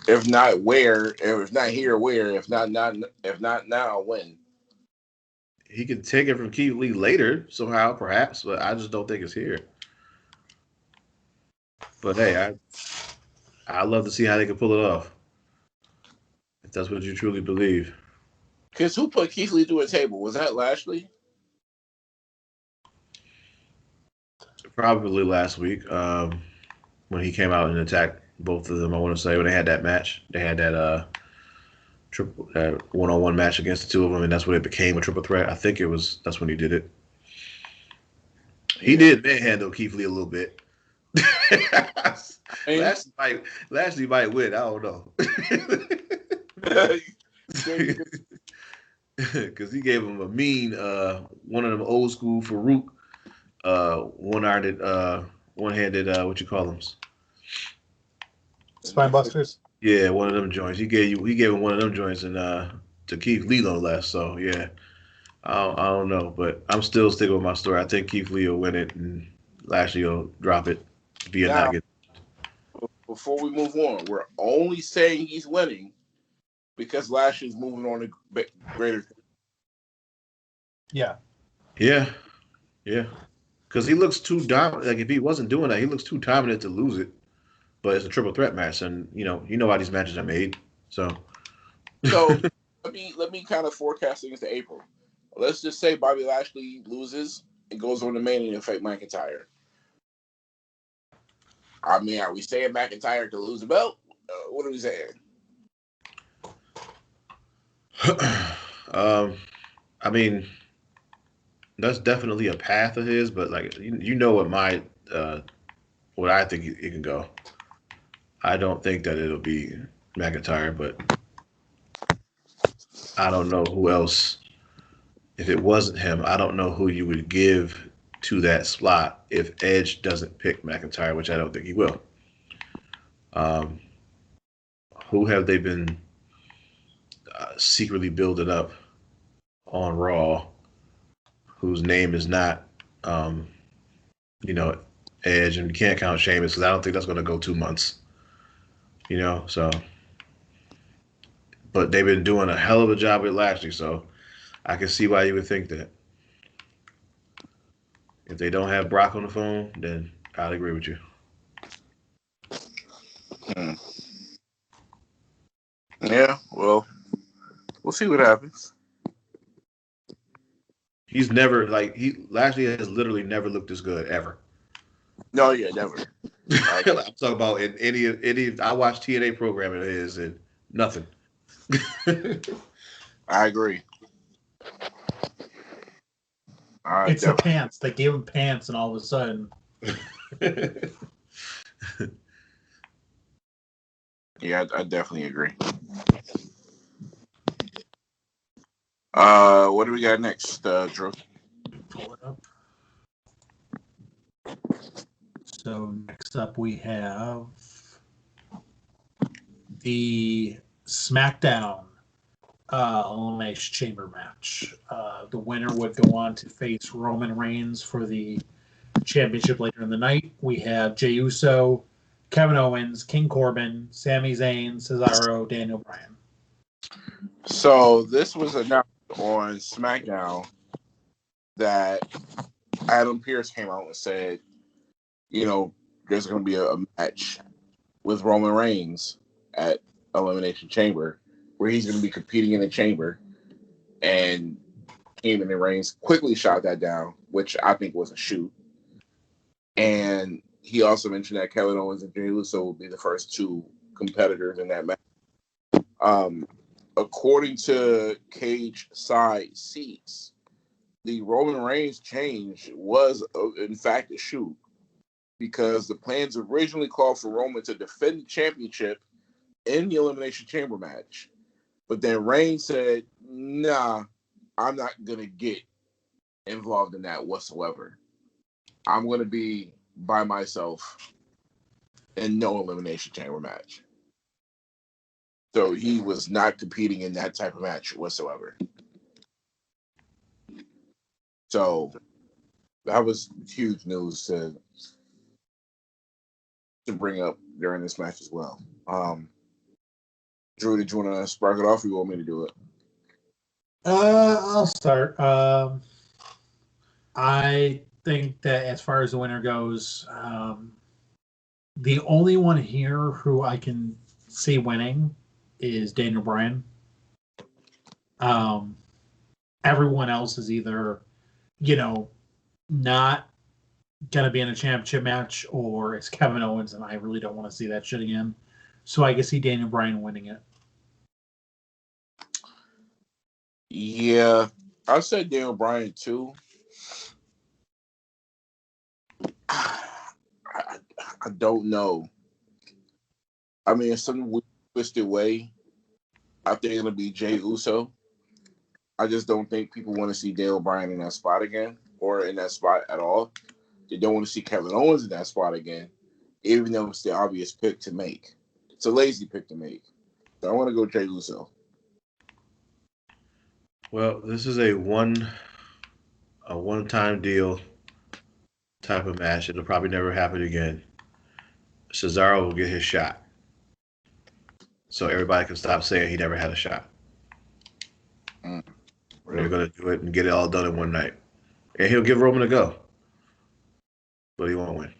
If not where, if not here, where? If not now, when? He can take it from Keith Lee later somehow, perhaps, but I just don't think it's here. But hey, I love to see how they can pull it off. If that's what you truly believe. Because who put Keith Lee through a table? Was that Lashley? Probably last week, when he came out and attacked both of them. I want to say when they had that match, they had that triple one-on-one match against the two of them, and that's when it became a triple threat. I think that's when he did it. He did manhandle Keith Lee a little bit. Lashley might win. I don't know. Because he gave him a mean one of them old school Farouk one-handed what you call them? Spine busters. Yeah, one of them joints. He gave him one of them joints and to Keith Lee no less. So yeah, I don't know, but I'm still sticking with my story. I think Keith Lee will win it and Lashley will drop it via not get. Before we move on, we're only saying he's winning because Lashley's moving on to greater. Yeah. Yeah. Because he looks too dominant. Like if he wasn't doing that, he looks too dominant to lose it. But it's a triple threat match, and you know how these matches are made. So let me kind of forecast things to April. Let's just say Bobby Lashley loses and goes on the Mania and fight McIntyre. I mean, are we saying McIntyre to lose the belt? What are we saying? I mean, that's definitely a path of his, but like you know what I think it can go. I don't think that it'll be McIntyre, but I don't know who else. If it wasn't him, I don't know who you would give to that slot if Edge doesn't pick McIntyre, which I don't think he will. Who have they been secretly building up on Raw whose name is not, Edge, and you can't count Sheamus because I don't think that's going to go 2 months. So, but they've been doing a hell of a job with Lashley, so I can see why you would think that. If they don't have Brock on the phone, then I'd agree with you. Yeah, well, we'll see what happens. He's Lashley has literally never looked this good ever. No, yeah, never. I'm talking about in any. I watch TNA programming of his and nothing. I agree. It's the pants. They gave him pants, and all of a sudden, Yeah, I definitely agree. What do we got next, Drew? Pull it up. So next up we have the SmackDown Elimination Chamber match. The winner would go on to face Roman Reigns for the championship later in the night. We have Jey Uso, Kevin Owens, King Corbin, Sami Zayn, Cesaro, Daniel Bryan. So this was announced on SmackDown that Adam Pearce came out and said, there's going to be a match with Roman Reigns at Elimination Chamber where he's going to be competing in the chamber. And Kevin and Reigns quickly shot that down, which I think was a shoot. And he also mentioned that Kevin Owens and Jey Uso will be the first two competitors in that match. According to Cage Side Seats, the Roman Reigns change was, in fact, a shoot because the plans originally called for Roman to defend the championship in the Elimination Chamber match. But then Reigns said, nah, I'm not going to get involved in that whatsoever. I'm going to be by myself in no Elimination Chamber match. So he was not competing in that type of match whatsoever. So that was huge news to bring up during this match as well. Drew, did you want to spark it off or you want me to do it? I'll start. I think that as far as the winner goes, the only one here who I can see winning is Daniel Bryan. Everyone else is either, not going to be in a championship match or it's Kevin Owens, and I really don't want to see that shit again. So I can see Daniel Bryan winning it. Yeah, I said Daniel Bryan too. I don't know. I mean, in some weird, twisted way, I think it'll be Jey Uso. I just don't think people want to see Daniel Bryan in that spot again or in that spot at all. They don't want to see Kevin Owens in that spot again, even though it's the obvious pick to make. It's a lazy pick to make. So I want to go Jey Uso. Well, this is a one-time deal type of match. It'll probably never happen again. Cesaro will get his shot, so everybody can stop saying he never had a shot. Really? They're going to do it and get it all done in one night, and he'll give Roman a go, but he won't win.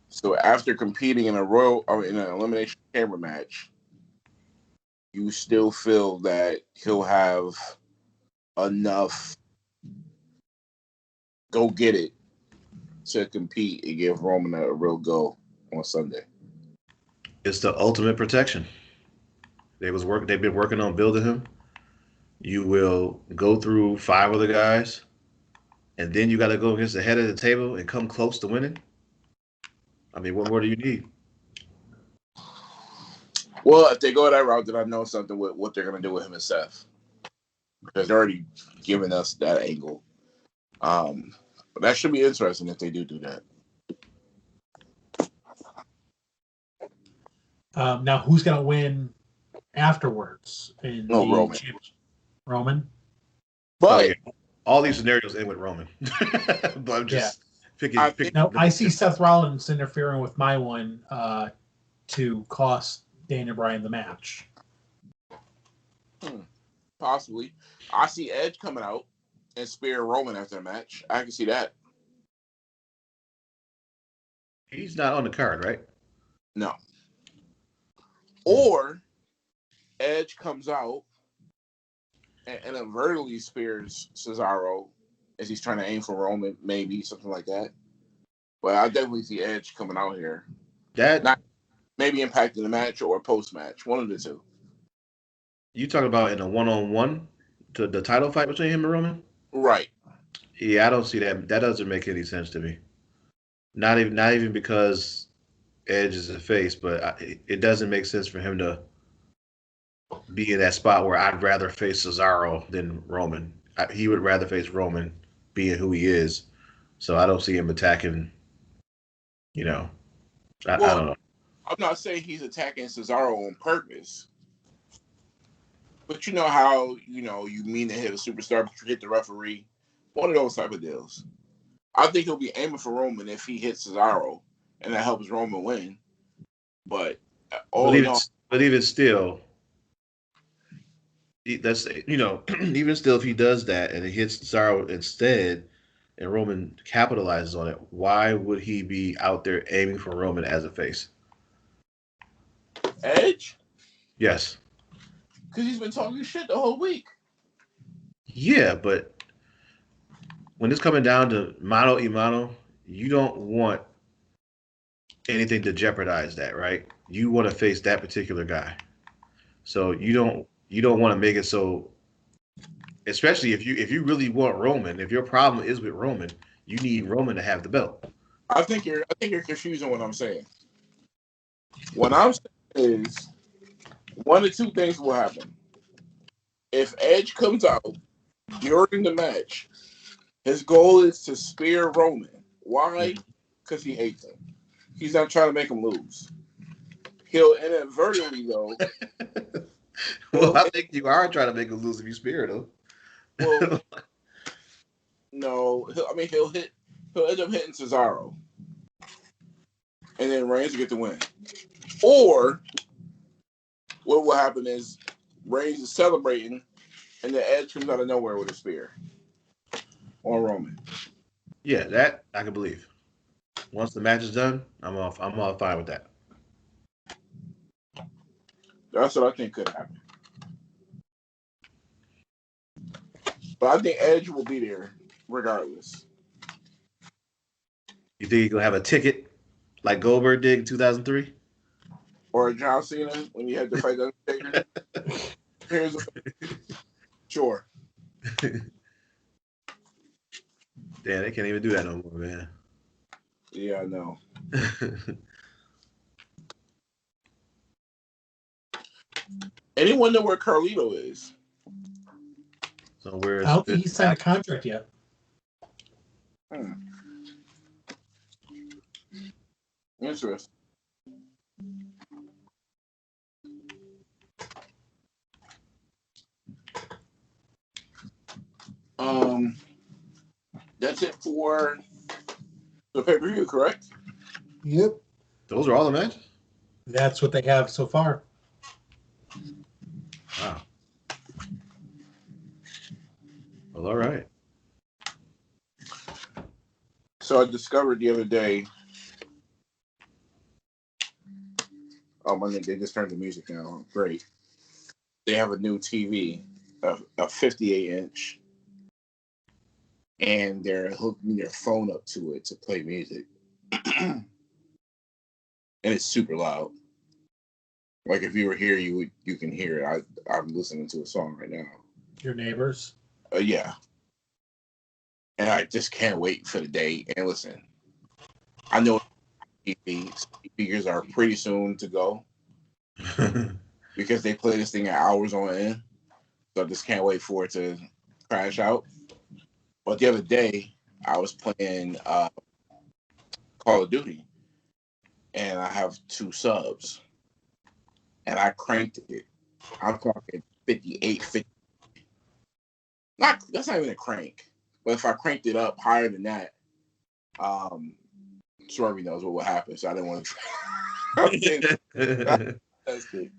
So after competing in an Elimination Chamber match, you still feel that he'll have enough go get it to compete and give Roman a real go on Sunday. It's the ultimate protection. They've been working on building him. You will go through 5 other guys, and then you got to go against the head of the table and come close to winning. I mean, what more do you need? Well, if they go that route, then I know something with what they're going to do with him and Seth. Because they're already giving us that angle. But that should be interesting if they do that. Now, who's going to win afterwards? Roman. Roman? But all these scenarios end with Roman. But I'm just picking. Now, I see Seth Rollins interfering with my one to cost Daniel Bryan the match. Possibly. I see Edge coming out and spear Roman after the match. I can see that. He's not on the card, right? No. Or Edge comes out and inadvertently spears Cesaro as he's trying to aim for Roman, maybe something like that. But I definitely see Edge coming out here. Not maybe impacting the match or post match, one of the two. You talking about in a one-on-one to the title fight between him and Roman? Right. Yeah, I don't see that. That doesn't make any sense to me. Not even because Edge as a face, but it doesn't make sense for him to be in that spot where I'd rather face Cesaro than Roman. He would rather face Roman, being who he is. So I don't see him attacking. You know, I don't know. I'm not saying he's attacking Cesaro on purpose, but you know how you mean to hit a superstar, but you hit the referee. One of those type of deals. I think he'll be aiming for Roman if he hits Cesaro, and that helps Roman win. But even still, that's even still, if he does that and it hits Cesaro instead, and Roman capitalizes on it, why would he be out there aiming for Roman as a face? Edge? Yes. Because he's been talking shit the whole week. Yeah, but when it's coming down to mano a mano, you don't want anything to jeopardize that, right? You want to face that particular guy. So you don't want to make it so, especially if you really want Roman, if your problem is with Roman, you need Roman to have the belt. I think you're confusing what I'm saying. What I'm saying is one of two things will happen. If Edge comes out during the match, his goal is to spear Roman. Why? Because he hates him. He's not trying to make him lose. He'll inadvertently, though. Well, I think you are trying to make him lose if you spear him. Well, no. He'll end up hitting Cesaro. And then Reigns will get the win. Or what will happen is Reigns is celebrating and the Edge comes out of nowhere with a spear on Roman. Yeah, that I can believe. Once the match is done, I'm all fine with that. That's what I think could happen. But I think Edge will be there regardless. You think he's gonna have a ticket like Goldberg did in 2003? Or John Cena when he had to fight the Undertaker? Sure. Damn, they can't even do that no more, man. Yeah, I know. Anyone know where Carlito is? So where's I don't think he signed a contract yet. Interesting. That's it for the pay-per-view, correct? Yep. Those are all the matches? That's what they have so far. Wow. Well, all right. So I discovered the other day. Oh my God, they just turned the music down. Great. They have a new TV, a 58-inch, and they're hooking their phone up to it to play music. And it's super loud. Like if you were here, you can hear it. I'm listening to a song right now. Your neighbors? Yeah. And I just can't wait for the day. And listen, I know TV speakers are pretty soon to go because they play this thing at hours on end. So I just can't wait for it to crash out. But the other day, I was playing Call of Duty, and I have 2 subs, and I cranked it. I'm talking 58, 50. That's not even a crank. But if I cranked it up higher than that, Swervy knows what would happen. So I didn't want to test it.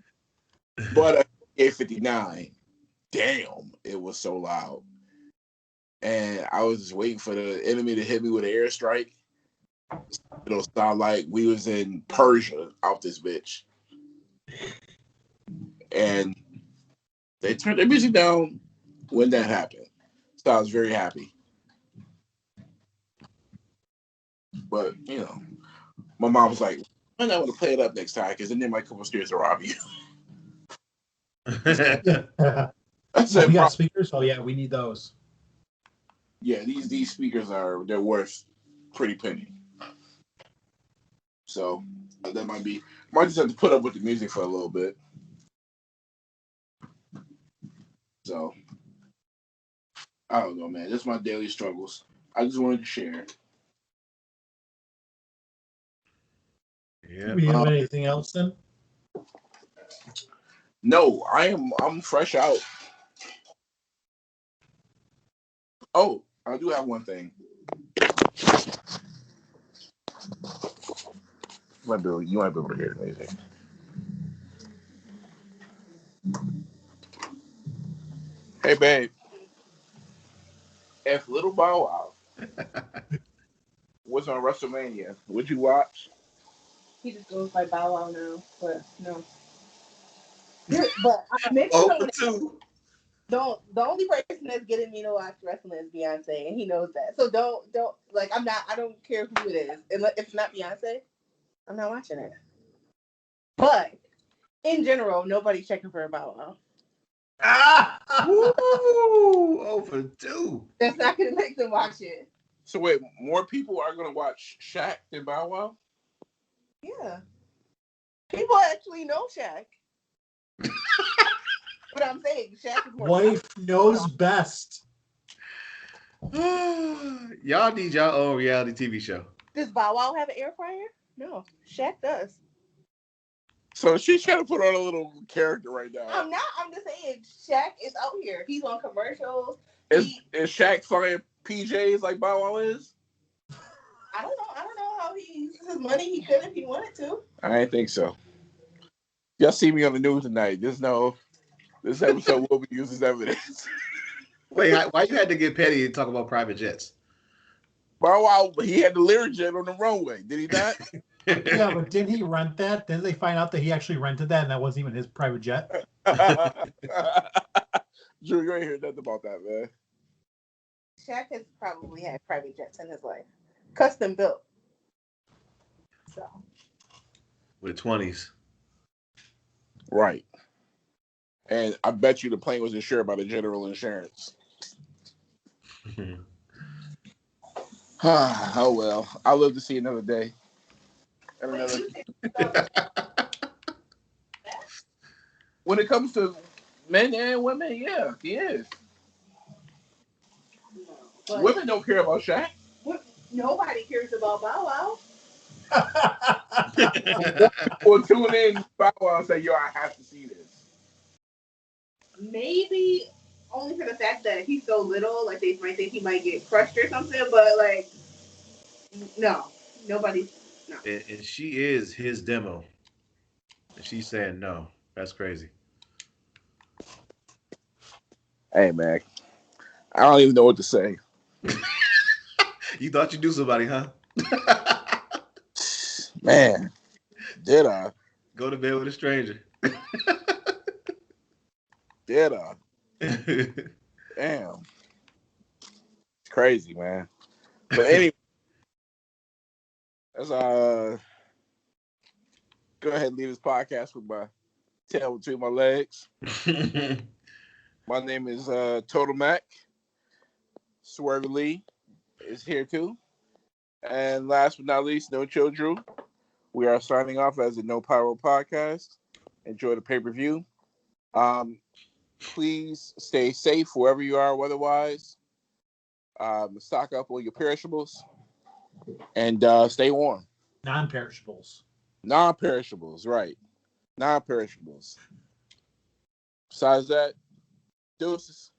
But at 859, damn, it was so loud. And I was just waiting for the enemy to hit me with an airstrike. It'll sound like we was in Persia out this bitch. And they turned their music down when that happened. So I was very happy. But, my mom was like, I'm not going to play it up next time because then they might come upstairs to rob you. I said, we got speakers? Oh, yeah, we need those. Yeah, these speakers they're worth pretty penny. So That might just have to put up with the music for a little bit. So I don't know, man. This is my daily struggles. I just wanted to share. Yeah. Do we have anything else then? No, I'm fresh out. Oh, I do have one thing. You might be able to hear the music. Hey, babe. If Little Bow Wow was on WrestleMania, would you watch? He just goes by Bow Wow now, but no. But maybe Oh, for two. the only person that's getting me to watch wrestling is Beyonce, and he knows that. So don't like I don't care who it is. If it's not Beyonce, I'm not watching it. But in general, nobody's checking for a Bow Wow. Woo! Oh, for two. That's not gonna make them watch it. So wait, more people are gonna watch Shaq than Bow Wow? Yeah. People actually know Shaq. But I'm saying Shaq is more Wife knows best. Y'all need y'all own reality TV show. Does Bow Wow have an air fryer? No. Shaq does. So she's trying to put on a little character right now. I'm not. I'm just saying Shaq is out here. He's on commercials. Is Shaq flying PJs like Bow Wow is? I don't know how he uses his money. He could if he wanted to. I didn't think so. Y'all see me on the news tonight. This episode will be used as evidence. Wait, why you had to get petty and talk about private jets? Bow Wow, he had the Learjet on the runway. Did he not? Yeah, but didn't he rent that? Didn't they find out that he actually rented that and that wasn't even his private jet? Drew, you ain't heard nothing about that, man. Shaq has probably had private jets in his life, custom built. So With 20s. Right. And I bet you the plane was insured by the General Insurance. Oh, well. I'll live to see another day. When it comes to men and women, yeah, he is. but Women don't care about Shaq. nobody cares about Bow Wow. Or tune in Bow Wow and say, yo, I have to see this. Maybe only for the fact that he's so little, like they might think he might get crushed or something, but like, no, nobody. No. And she is his demo. And she's saying no. That's crazy. Hey, man. I don't even know what to say. You thought you knew somebody, huh? Man, did I? Go to bed with a stranger. Did I? Damn. It's crazy, man. But anyway, let's go ahead and leave this podcast with my tail between my legs. My name is Total Mac. Swerve Lee is here too. And last but not least, No Chill Drew. We are signing off as a No Pyro podcast. Enjoy the pay-per-view. Please stay safe wherever you are weather-wise. Stock up on your perishables. And stay warm. Non-perishables. Non-perishables, right. Non-perishables. Besides that, deuces.